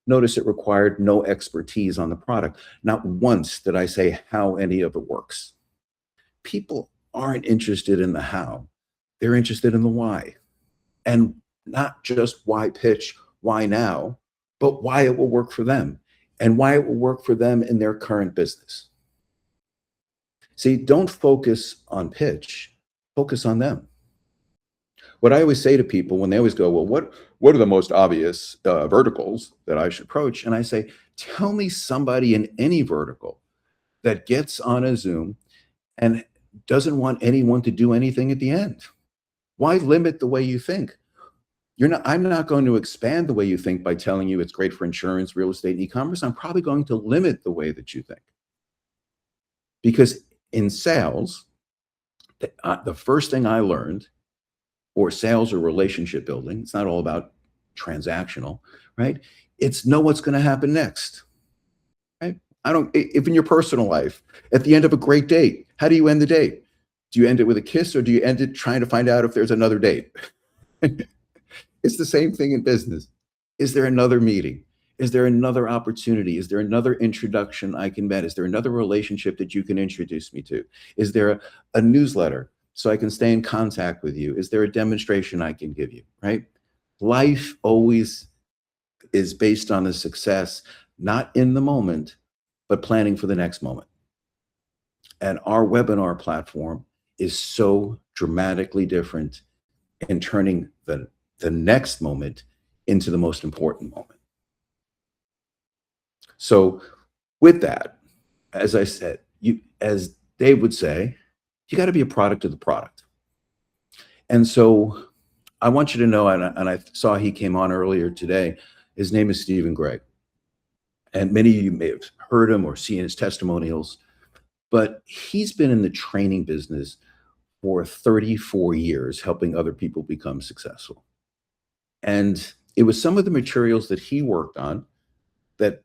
Notice it required no expertise on the product. Not once did I say how any of it works. People aren't interested in the how. They're interested in the why. And not just why pitch, why now, but why it will work for them and why it will work for them in their current business. See, don't focus on pitch, focus on them. What I always say to people when they always go, well, what are the most obvious verticals that I should approach? And I say, tell me somebody in any vertical that gets on a Zoom and doesn't want anyone to do anything at the end. Why limit the way you think? I'm not going to expand the way you think by telling you it's great for insurance, real estate, and e-commerce. I'm probably going to limit the way that you think. Because in sales, the first thing I learned, or sales or relationship building, it's not all about transactional, right? It's know what's going to happen next, right? If in your personal life, at the end of a great date, how do you end the date? Do you end it with a kiss, or do you end it trying to find out if there's another date? It's the same thing in business. Is there another meeting? Is there another opportunity? Is there another introduction I can met? Is there another relationship that you can introduce me to? Is there a newsletter so I can stay in contact with you? Is there a demonstration I can give you, right? Life always is based on the success, not in the moment, but planning for the next moment. And our webinar platform is so dramatically different in turning the next moment into the most important moment. So with that, as I said, as Dave would say, you got to be a product of the product. And so I want you to know, and I saw he came on earlier today, his name is Stephen Gregg. And many of you may have heard him or seen his testimonials, but he's been in the training business for 34 years, helping other people become successful. And it was some of the materials that he worked on that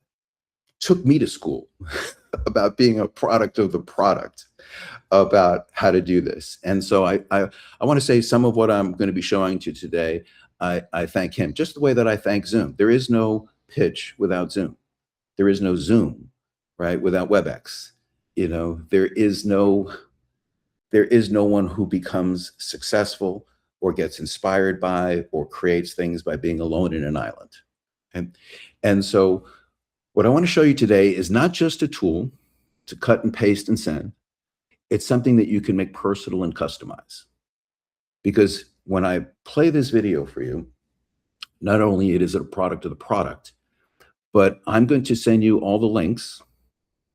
took me to school about being a product of the product, about how to do this. And so I want to say some of what I'm going to be showing to you today, I thank him, just the way that I thank Zoom. There is no pitch without Zoom. There is no Zoom, right, without WebEx. You know, there is no one who becomes successful or gets inspired by or creates things by being alone in an island. And so what I want to show you today is not just a tool to cut and paste and send. It's something that you can make personal and customize. Because when I play this video for you, not only it is a product of the product, but I'm going to send you all the links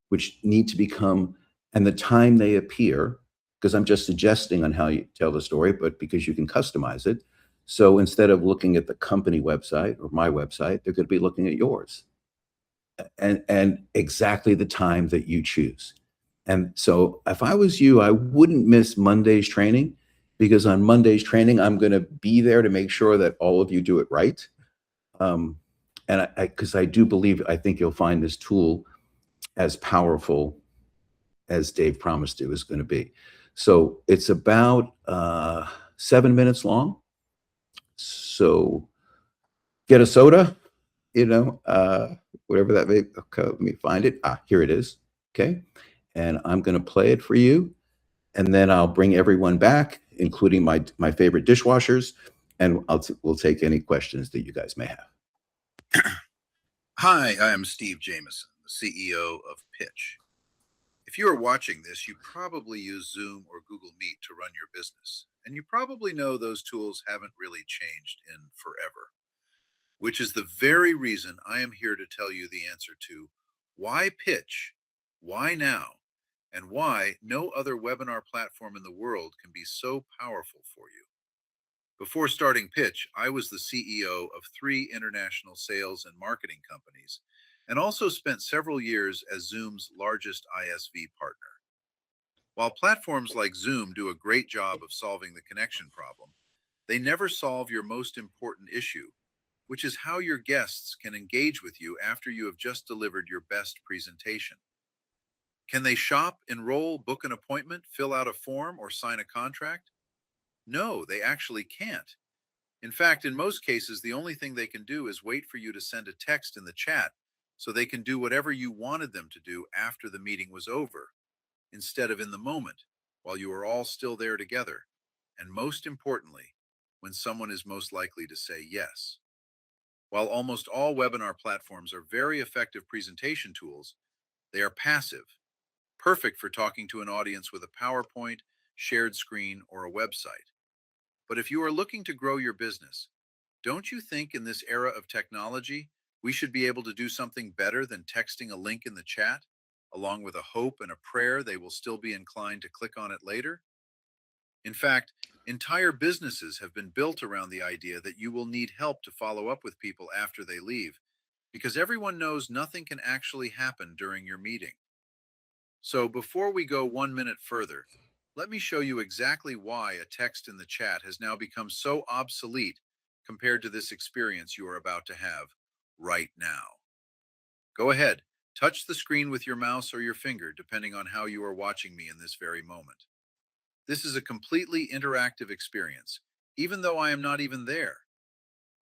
which need to become, and the time they appear, because I'm just suggesting on how you tell the story, but because you can customize it. So instead of looking at the company website or my website, they're going to be looking at yours and exactly the time that you choose. And so if I was you, I wouldn't miss Monday's training, because on Monday's training, I'm going to be there to make sure that all of you do it right. And because I do believe, I think you'll find this tool as powerful as Dave promised it was going to be. So it's about 7 minutes long. So get a soda, you know, whatever that may. Okay, let me find it. Here it is. Okay. And I'm going to play it for you. And then I'll bring everyone back, including my favorite dishwashers. And we'll take any questions that you guys may have. Hi, I am Steve Jameson, the CEO of Pitch. If you are watching this, you probably use Zoom or Google Meet to run your business, and you probably know those tools haven't really changed in forever. which is the very reason I am here to tell you the answer to why pitch, why now, and why no other webinar platform in the world can be so powerful for you. Before starting Pitch, I was the CEO of 3 international sales and marketing companies, and also spent several years as Zoom's largest ISV partner. While platforms like Zoom do a great job of solving the connection problem, they never solve your most important issue, which is how your guests can engage with you after you have just delivered your best presentation. Can they shop, enroll, book an appointment, fill out a form, or sign a contract? No, they actually can't. In fact, in most cases, the only thing they can do is wait for you to send a text in the chat so they can do whatever you wanted them to do after the meeting was over, instead of in the moment, while you are all still there together, and most importantly, when someone is most likely to say yes. While almost all webinar platforms are very effective presentation tools, they are passive, perfect for talking to an audience with a PowerPoint, shared screen, or a website. But if you are looking to grow your business, don't you think in this era of technology, we should be able to do something better than texting a link in the chat, along with a hope and a prayer they will still be inclined to click on it later? In fact, entire businesses have been built around the idea that you will need help to follow up with people after they leave, because everyone knows nothing can actually happen during your meeting. So before we go 1 minute further, let me show you exactly why a text in the chat has now become so obsolete compared to this experience you are about to have right now. Go ahead, touch the screen with your mouse or your finger, depending on how you are watching me in this very moment. This is a completely interactive experience, even though I am not even there.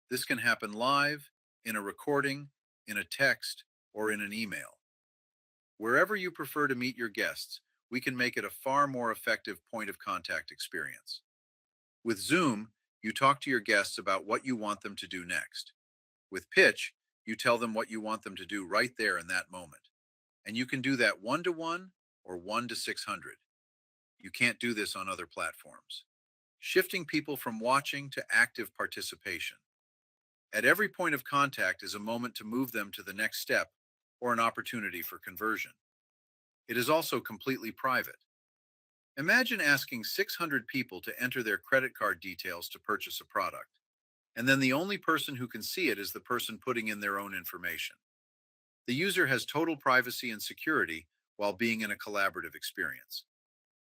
This can happen live, in a recording, in a text, or in an email. Wherever you prefer to meet your guests, we can make it a far more effective point of contact experience. With Zoom, you talk to your guests about what you want them to do next. With Pitch, you tell them what you want them to do right there in that moment. And you can do that 1-to-1 or 1-to-600. You can't do this on other platforms. Shifting people from watching to active participation. At every point of contact is a moment to move them to the next step or an opportunity for conversion. It is also completely private. Imagine asking 600 people to enter their credit card details to purchase a product, and then the only person who can see it is the person putting in their own information. The user has total privacy and security while being in a collaborative experience.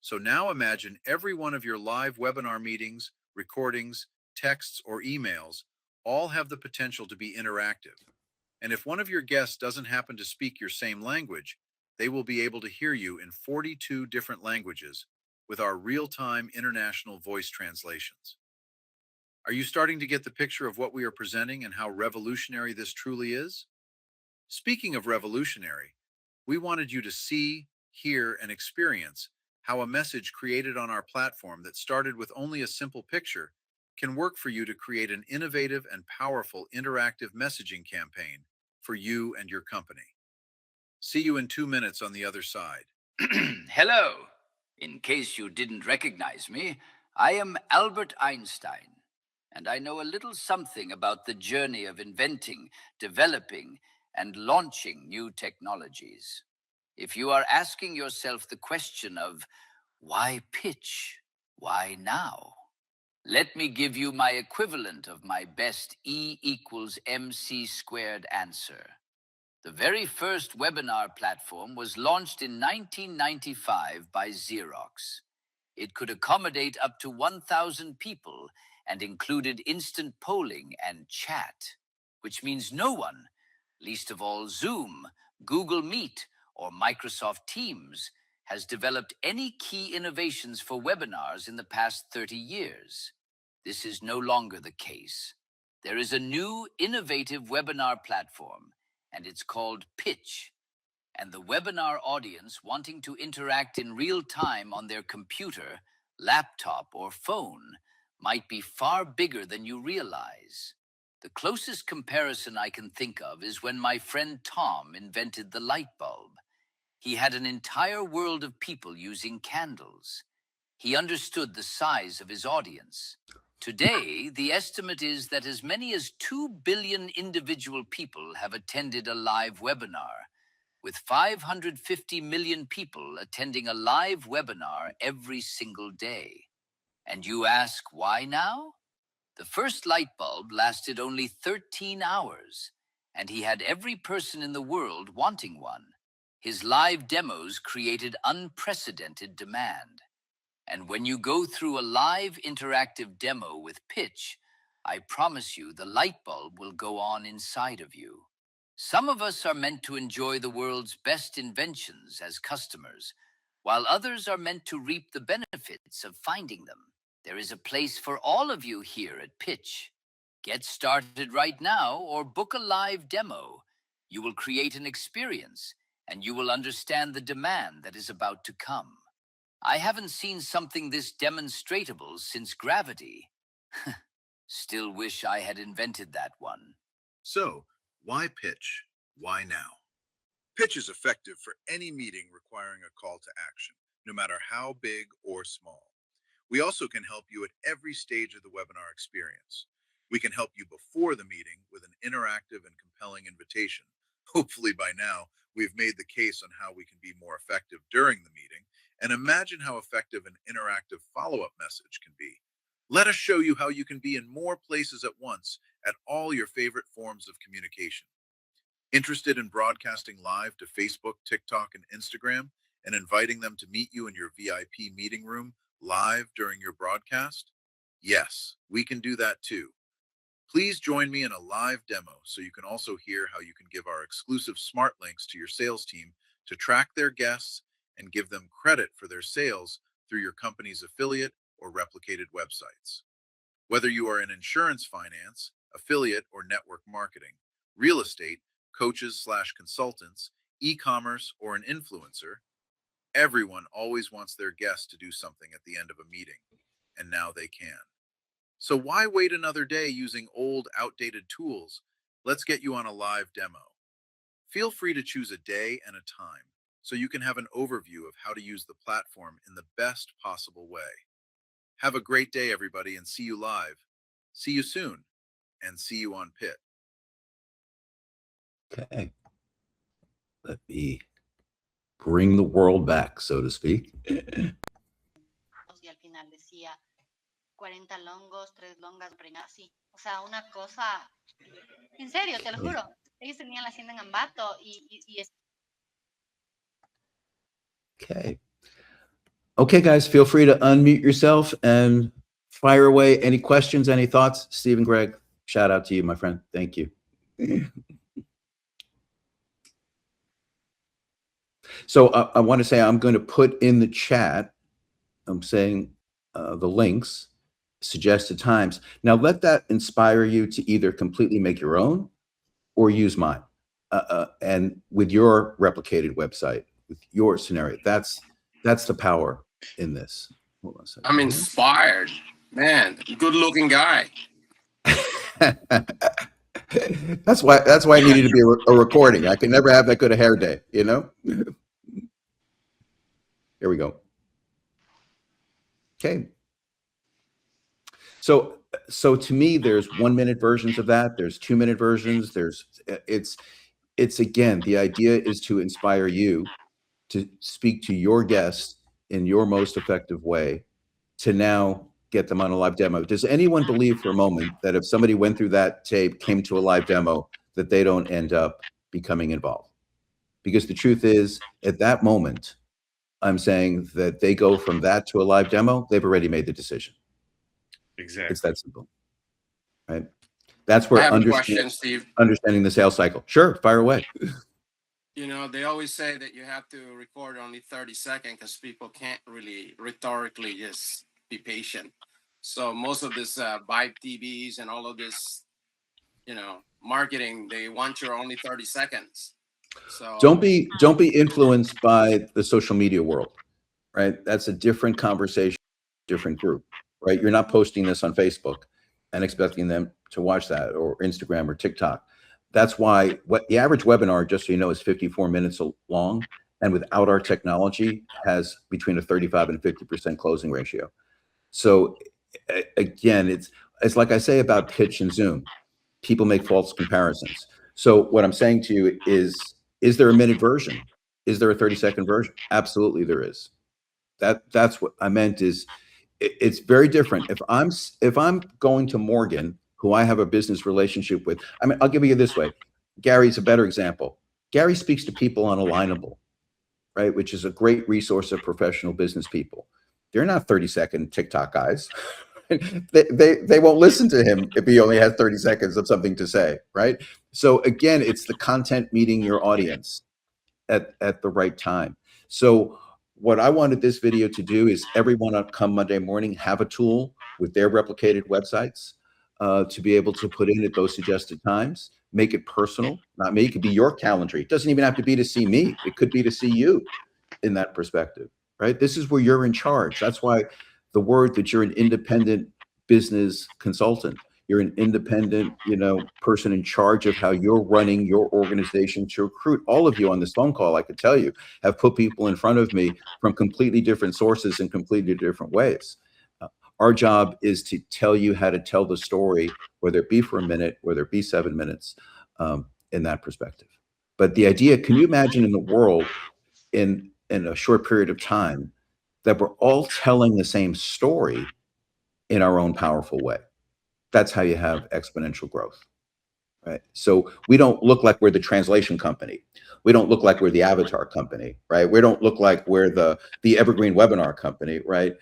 So now imagine every one of your live webinar meetings, recordings, texts, or emails all have the potential to be interactive. And if one of your guests doesn't happen to speak your same language, they will be able to hear you in 42 different languages with our real-time international voice translations. Are you starting to get the picture of what we are presenting and how revolutionary this truly is? Speaking of revolutionary, we wanted you to see, hear, and experience how a message created on our platform that started with only a simple picture can work for you to create an innovative and powerful interactive messaging campaign for you and your company. See you in 2 minutes on the other side. Hello. In case you didn't recognize me, I am Albert Einstein, and I know a little something about the journey of inventing, developing, and launching new technologies. If you are asking yourself the question of why pitch, why now? Let me give you my equivalent of my best E=mc² answer. The very first webinar platform was launched in 1995 by Xerox. It could accommodate up to 1,000 people and included instant polling and chat, which means no one, least of all Zoom, Google Meet, or Microsoft Teams, has developed any key innovations for webinars in the past 30 years. This is no longer the case. There is a new innovative webinar platform, and it's called Pitch. And the webinar audience wanting to interact in real time on their computer, laptop, or phone might be far bigger than you realize. The closest comparison I can think of is when my friend Tom invented the light bulb. He had an entire world of people using candles. He understood the size of his audience. Today, the estimate is that as many as 2 billion individual people have attended a live webinar, with 550 million people attending a live webinar every single day. And you ask, why now? The first light bulb lasted only 13 hours, and he had every person in the world wanting one. His live demos created unprecedented demand. And when you go through a live interactive demo with Pitch, I promise you the light bulb will go on inside of you. Some of us are meant to enjoy the world's best inventions as customers, while others are meant to reap the benefits of finding them. There is a place for all of you here at Pitch. Get started right now or book a live demo. You will create an experience and you will understand the demand that is about to come. I haven't seen something this demonstratable since gravity. Still wish I had invented that one. So, why pitch? Why now? Pitch is effective for any meeting requiring a call to action, no matter how big or small. We also can help you at every stage of the webinar experience. We can help you before the meeting with an interactive and compelling invitation. Hopefully by now, we've made the case on how we can be more effective during the meeting, and imagine how effective an interactive follow-up message can be. Let us show you how you can be in more places at once at all your favorite forms of communication. Interested in broadcasting live to Facebook, TikTok, and Instagram, and inviting them to meet you in your VIP meeting room live during your broadcast? Yes, we can do that too. Please join me in a live demo so you can also hear how you can give our exclusive smart links to your sales team to track their guests and give them credit for their sales through your company's affiliate or replicated websites. Whether you are in insurance finance, affiliate or network marketing, real estate, coaches/consultants, e-commerce, or an influencer, everyone always wants their guests to do something at the end of a meeting, and now they can. So why wait another day using old, outdated tools? Let's get you on a live demo. Feel free to choose a day and a time so you can have an overview of how to use the platform in the best possible way. Have a great day, everybody, and see you live. See you soon, and see you on Pit. Okay. Let me bring the world back, so to speak. Y al final decía 40 longos, 3 longas, así. O sea, una cosa. En serio, te lo juro. Ellos tenían la hacienda en Ambato y Okay. Okay, guys, feel free to unmute yourself and fire away. Any questions, any thoughts? Stephen, Greg, shout out to you, my friend. Thank you. So I want to say I'm going to put in the chat, I'm saying the links, suggested times. Now let that inspire you to either completely make your own or use mine. And with your replicated website, with your scenario, that's the power in this. Hold on a second. I'm inspired. Man, good looking guy. That's why I needed to be a recording. I could never have that good a hair day, you know? Here we go. Okay. So to me, there's 1 minute versions of that. There's 2 minute versions. It's again, the idea is to inspire you to speak to your guests in your most effective way to now get them on a live demo. Does anyone believe for a moment that if somebody went through that tape, came to a live demo, that they don't end up becoming involved? Because the truth is, at that moment, I'm saying that they go from that to a live demo, they've already made the decision. Exactly. It's that simple, right? That's where I have a question, Steve. understanding the sales cycle. Sure, fire away. You know, they always say that you have to record only 30 seconds because people can't really rhetorically just be patient. So most of this Vibe TVs and all of this, you know, marketing, they want your only 30 seconds. So Don't be influenced by the social media world, right? That's a different conversation, different group, right? You're not posting this on Facebook and expecting them to watch that, or Instagram or TikTok. That's why what the average webinar, just so you know, is 54 minutes long, and without our technology has between a 35 and 50% closing ratio. So again, it's like I say about pitch and Zoom. People make false comparisons. So what I'm saying to you is there a minute version? Is there a 30-second version? Absolutely there is. That's what I meant is it's very different. If I'm going to Morgan, who I have a business relationship with, I mean, I'll give you this way. Gary's a better example. Gary speaks to people on Alignable, right? Which is a great resource of professional business people. They're not 30-second TikTok guys. they won't listen to him if he only has 30 seconds of something to say, right? So again, it's the content meeting your audience at the right time. So what I wanted this video to do is everyone come Monday morning have a tool with their replicated websites to be able to put in at those suggested times, make it personal, not me. It could be your calendar. It doesn't even have to be to see me. It could be to see you in that perspective, right? This is where you're in charge. That's why the word that you're an independent business consultant. You're an independent, person in charge of how you're running your organization to recruit. All of you on this phone call, I could tell you, have put people in front of me from completely different sources in completely different ways. Our job is to tell you how to tell the story, whether it be for a minute, whether it be 7 minutes, in that perspective. But the idea, can you imagine in the world in a short period of time that we're all telling the same story in our own powerful way? That's how you have exponential growth, right? So we don't look like we're the translation company. We don't look like we're the avatar company, right? We don't look like we're the evergreen webinar company, right?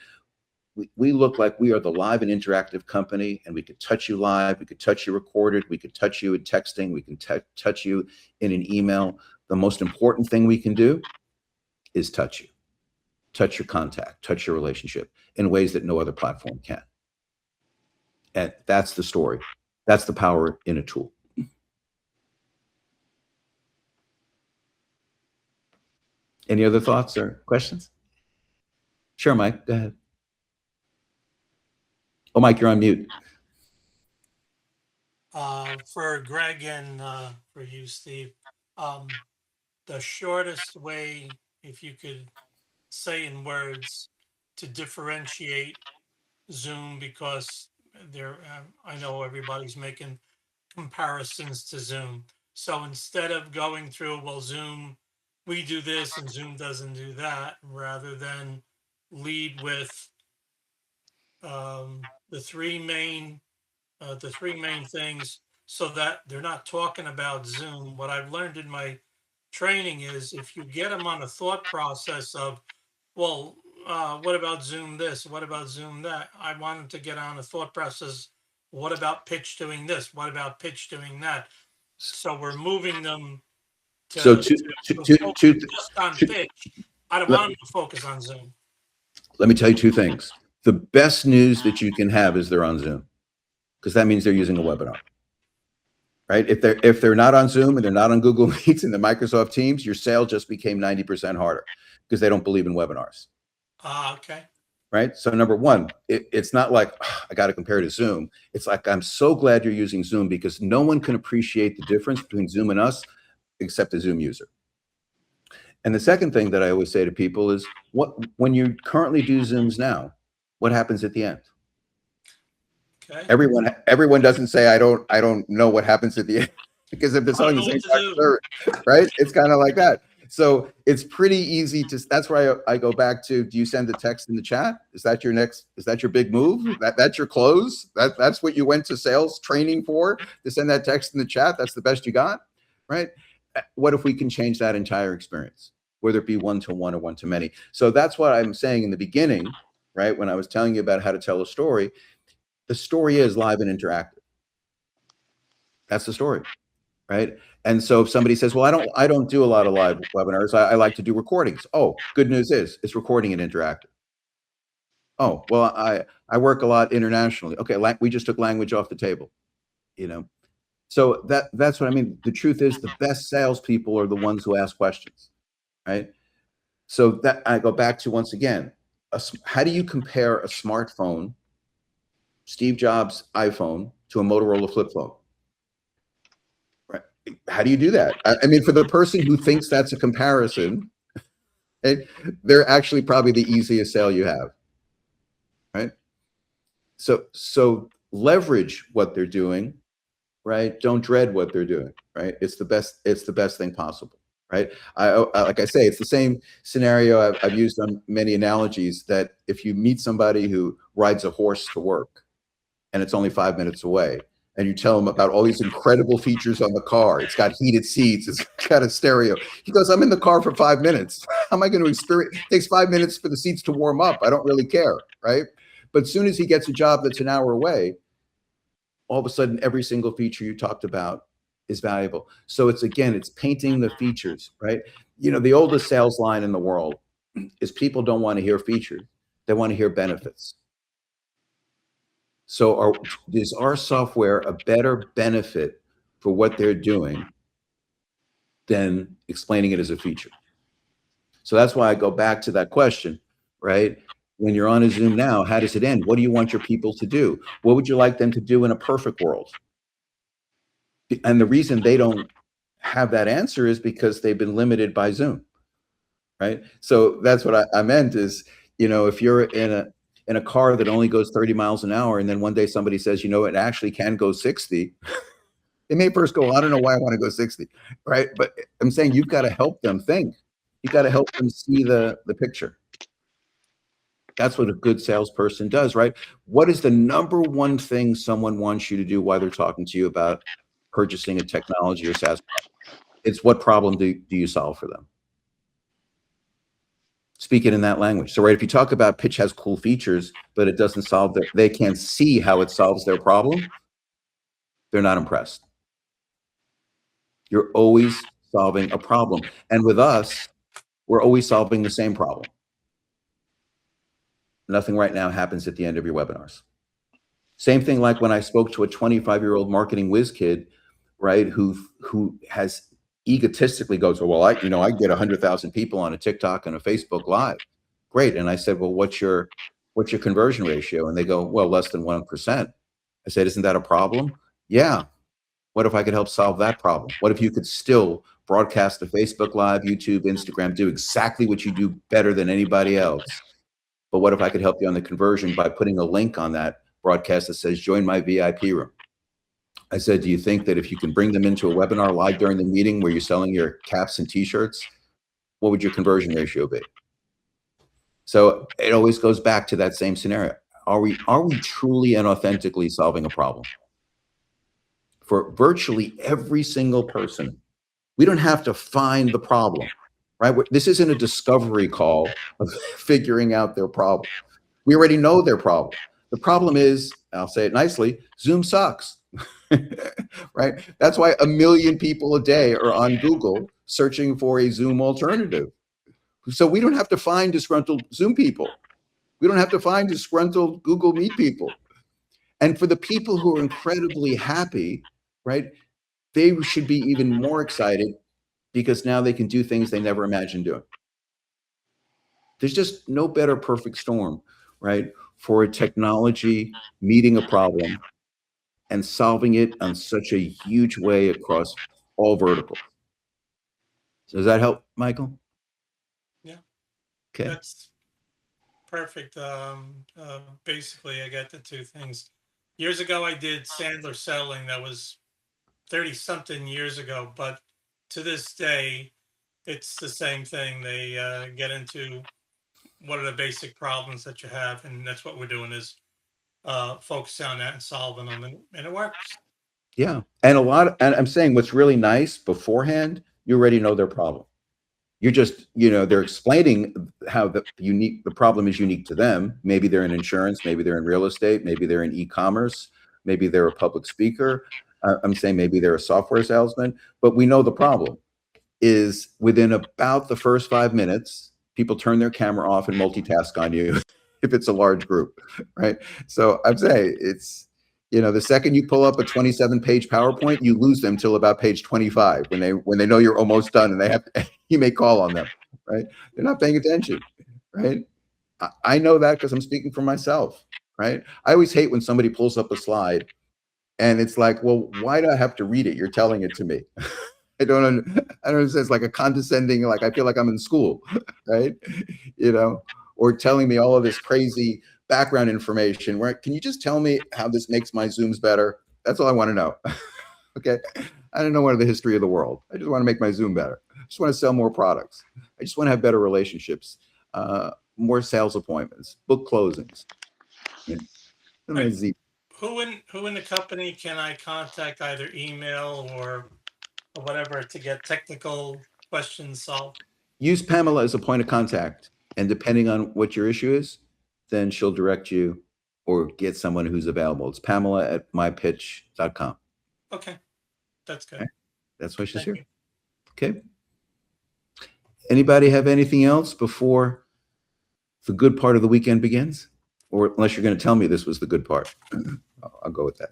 We look like we are the live and interactive company, and we could touch you live, we could touch you recorded, we could touch you in texting, we can touch you in an email. The most important thing we can do is touch you, touch your contact, touch your relationship in ways that no other platform can. And that's the story. That's the power in a tool. Any other thoughts or questions? Sure, Mike, go ahead. Oh, Mike, you're on mute. For Greg and for you, Steve, the shortest way, if you could say in words, to differentiate Zoom, because I know everybody's making comparisons to Zoom. So instead of going through, well, Zoom, we do this and Zoom doesn't do that, rather than lead with the three main things, so that they're not talking about Zoom. What I've learned in my training is if you get them on a thought process of, well, what about Zoom this? What about Zoom that? I want them to get on a thought process. What about pitch doing this? What about pitch doing that? So we're moving them to, just on pitch. I don't want them to focus on Zoom. Let me tell you two things. The best news that you can have is they're on Zoom, because that means they're using a webinar, right? If they're not on Zoom and they're not on Google Meets and the Microsoft Teams, your sale just became 90% harder because they don't believe in webinars. Okay. Right. So number one, it's not like, oh, I got to compare to Zoom. It's like, I'm so glad you're using Zoom, because no one can appreciate the difference between Zoom and us except a Zoom user. And the second thing that I always say to people is, when you currently do Zooms now, what happens at the end? Okay. Everyone doesn't say, I don't know what happens at the end, because if they're selling the same time, right? It's kind of like that. So it's pretty easy to, that's why I go back to, do you send the text in the chat? Is that your big move? That's your close? That's what you went to sales training for, to send that text in the chat? That's the best you got, right? What if we can change that entire experience, whether it be one-to-one or one-to-many? So that's what I'm saying in the beginning, right? When I was telling you about how to tell a story, the story is live and interactive. That's the story, right? And so if somebody says, well, I don't do a lot of live webinars, I like to do recordings. Oh, good news is it's recording and interactive. Oh, well, I work a lot internationally. Okay, we just took language off the table, So that's what I mean. The truth is, the best salespeople are the ones who ask questions, right? So that I go back to, once again, how do you compare a smartphone, Steve Jobs' iPhone, to a Motorola flip phone? Right? How do you do that? I mean, for the person who thinks that's a comparison, they're actually probably the easiest sale you have, right? So leverage what they're doing, right? Don't dread what they're doing, right? It's the best thing possible, right? Like I say, it's the same scenario I've used on many analogies, that if you meet somebody who rides a horse to work and it's only 5 minutes away, and you tell them about all these incredible features on the car. It's got heated seats. It's got a stereo. He goes, I'm in the car for 5 minutes. How am I going to experience? It takes 5 minutes for the seats to warm up. I don't really care, right? But as soon as he gets a job that's an hour away, all of a sudden, every single feature you talked about is valuable. So it's painting the features, right? You know, the oldest sales line in the world is people don't want to hear features. They want to hear benefits. So is our software a better benefit for what they're doing than explaining it as a feature? So that's why I go back to that question, right? When you're on a Zoom now, how does it end? What do you want your people to do? What would you like them to do in a perfect world? And the reason they don't have that answer is because they've been limited by Zoom, right? So that's what I meant is, you know, if you're in a car that only goes 30 miles an hour, and then one day somebody says, you know, it actually can go 60, they may first go, I don't know why I want to go 60, right? But I'm saying you've got to help them think. You've got to help them see the picture. That's what a good salesperson does, right? What is the number one thing someone wants you to do while they're talking to you about purchasing a technology or SaaS product? It's what problem do you solve for them? Speak it in that language. So, right, if you talk about Pitch has cool features, but it doesn't solve they can't see how it solves their problem, they're not impressed. You're always solving a problem. And with us, we're always solving the same problem. Nothing right now happens at the end of your webinars. Same thing like when I spoke to a 25-year-old marketing whiz kid, right, who has egotistically goes, well, I get 100,000 people on a TikTok and a Facebook Live. Great. And I said, well, what's your conversion ratio? And they go, well, less than 1%. I said, isn't that a problem? Yeah. What if I could help solve that problem? What if you could still broadcast to Facebook Live, YouTube, Instagram, do exactly what you do better than anybody else? But what if I could help you on the conversion by putting a link on that broadcast that says, join my VIP room? I said, do you think that if you can bring them into a webinar live during the meeting where you're selling your caps and t-shirts, what would your conversion ratio be? So it always goes back to that same scenario. Are we truly and authentically solving a problem? For virtually every single person, we don't have to find the problem, right? This isn't a discovery call of figuring out their problem. We already know their problem. The problem is, I'll say it nicely, Zoom sucks. Right? That's why 1 million people a day are on Google searching for a Zoom alternative. So we don't have to find disgruntled Zoom people. We don't have to find disgruntled Google Meet people. And for the people who are incredibly happy, right, they should be even more excited because now they can do things they never imagined doing. There's just no better perfect storm, right, for a technology meeting a problem and solving it on such a huge way across all verticals. So does that help, Michael? Yeah. Okay. That's perfect. Basically, I got the two things. Years ago, I did Sandler Selling. That was 30-something years ago. But to this day, it's the same thing. They get into what are the basic problems that you have. And that's what we're doing is focus on that and solving them, and it works. Yeah, and I'm saying what's really nice beforehand, you already know their problem. You're just, they're explaining how the problem is unique to them. Maybe they're in insurance, maybe they're in real estate, maybe they're in e-commerce, maybe they're a public speaker. I'm saying maybe they're a software salesman, but we know the problem is within about the first 5 minutes, people turn their camera off and multitask on you. If it's a large group, right? So I'm saying it's, the second you pull up a 27-page PowerPoint, you lose them till about page 25 when they know you're almost done and you may call on them, right? They're not paying attention, right? I know that because I'm speaking for myself, right? I always hate when somebody pulls up a slide and it's like, well, why do I have to read it? You're telling it to me. I don't understand. It's like a condescending, like I feel like I'm in school, right? Or telling me all of this crazy background information. Where can you just tell me how this makes my Zooms better? That's all I want to know. Okay. I don't know what the history of the world. I just want to make my Zoom better. I just want to sell more products. I just want to have better relationships, more sales appointments, book closings. Who in the company can I contact, either email or whatever, to get technical questions solved? Use Pamela as a point of contact, and depending on what your issue is, then she'll direct you or get someone who's available. It's Pamela@mypitch.com. Okay, that's good. Okay. That's why she's Thank here. Okay. Anybody have anything else before the good part of the weekend begins? Or unless you're going to tell me this was the good part. I'll go with that.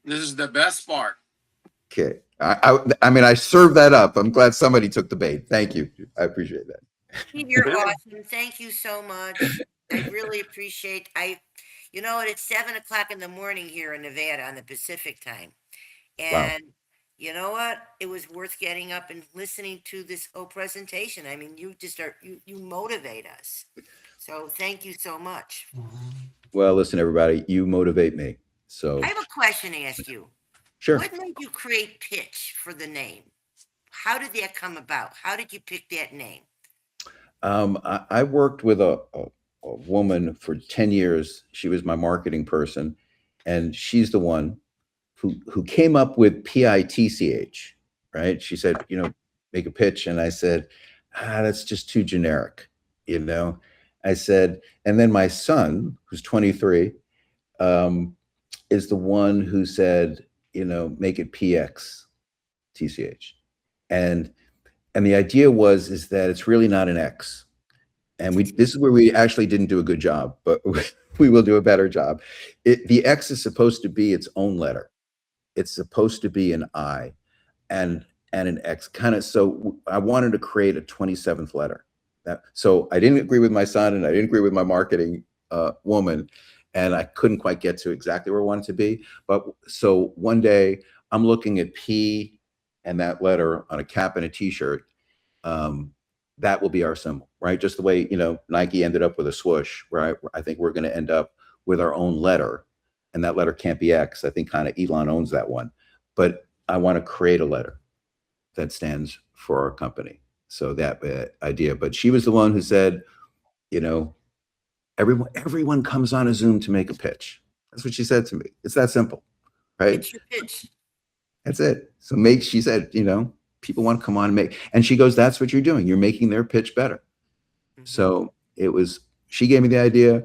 This is the best part. Okay. I mean, I served that up. I'm glad somebody took the bait. Thank you. I appreciate that. Steve, you're awesome. Thank you so much. I really appreciate. You know what? It's 7 o'clock in the morning here in Nevada on the Pacific time, and you know what? It was worth getting up and listening to this whole presentation. I mean, you just are you motivate us. So thank you so much. Well, listen, everybody, you motivate me. So I have a question to ask you. sure. What made you create Pitch for the name? How did that come about? How did you pick that name? I worked with a woman for 10 years. She was my marketing person, and she's the one who came up with PITCH, right? She said, make a pitch. And I said, that's just too generic, I said, and then my son, who's 23, is the one who said, make it PXTCH. And the idea is that it's really not an X. And this is where we actually didn't do a good job, but we will do a better job. The X is supposed to be its own letter. It's supposed to be an I and an X, kind of. So I wanted to create a 27th letter. So I didn't agree with my son, and I didn't agree with my marketing woman, and I couldn't quite get to exactly where I wanted to be. But so one day I'm looking at P and that letter on a cap and a T-shirt. That will be our symbol, right? Just the way, Nike ended up with a swoosh, right? I think we're going to end up with our own letter, and that letter can't be X. I think kind of Elon owns that one, but I want to create a letter that stands for our company. So that idea, but she was the one who said, everyone comes on a Zoom to make a pitch. That's what she said to me. It's that simple, right? It's your pitch. That's it. So she said, people want to come on and make, and she goes, that's what you're doing. You're making their pitch better. Mm-hmm. So she gave me the idea.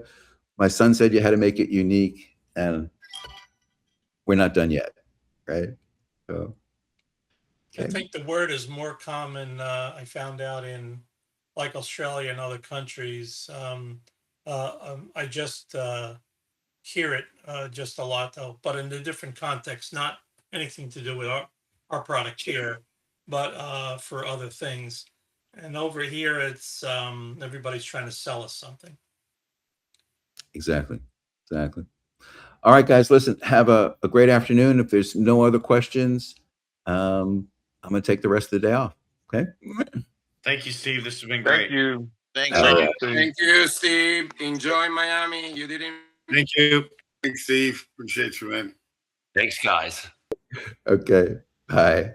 My son said you had to make it unique, and we're not done yet. Right. So. Okay. I think the word is more common. I found out in like Australia and other countries. I just hear it just a lot though, but in a different context, not anything to do with our product here, but for other things. And over here, it's everybody's trying to sell us something. Exactly. All right, guys, listen, have a great afternoon. If there's no other questions, I'm going to take the rest of the day off. Okay. Thank you, Steve. This has been great. Thank you. Thanks. Thank you, Steve. Enjoy Miami. You didn't. Thank you. Thanks, Steve. Appreciate you, man. Thanks, guys. Okay. Bye.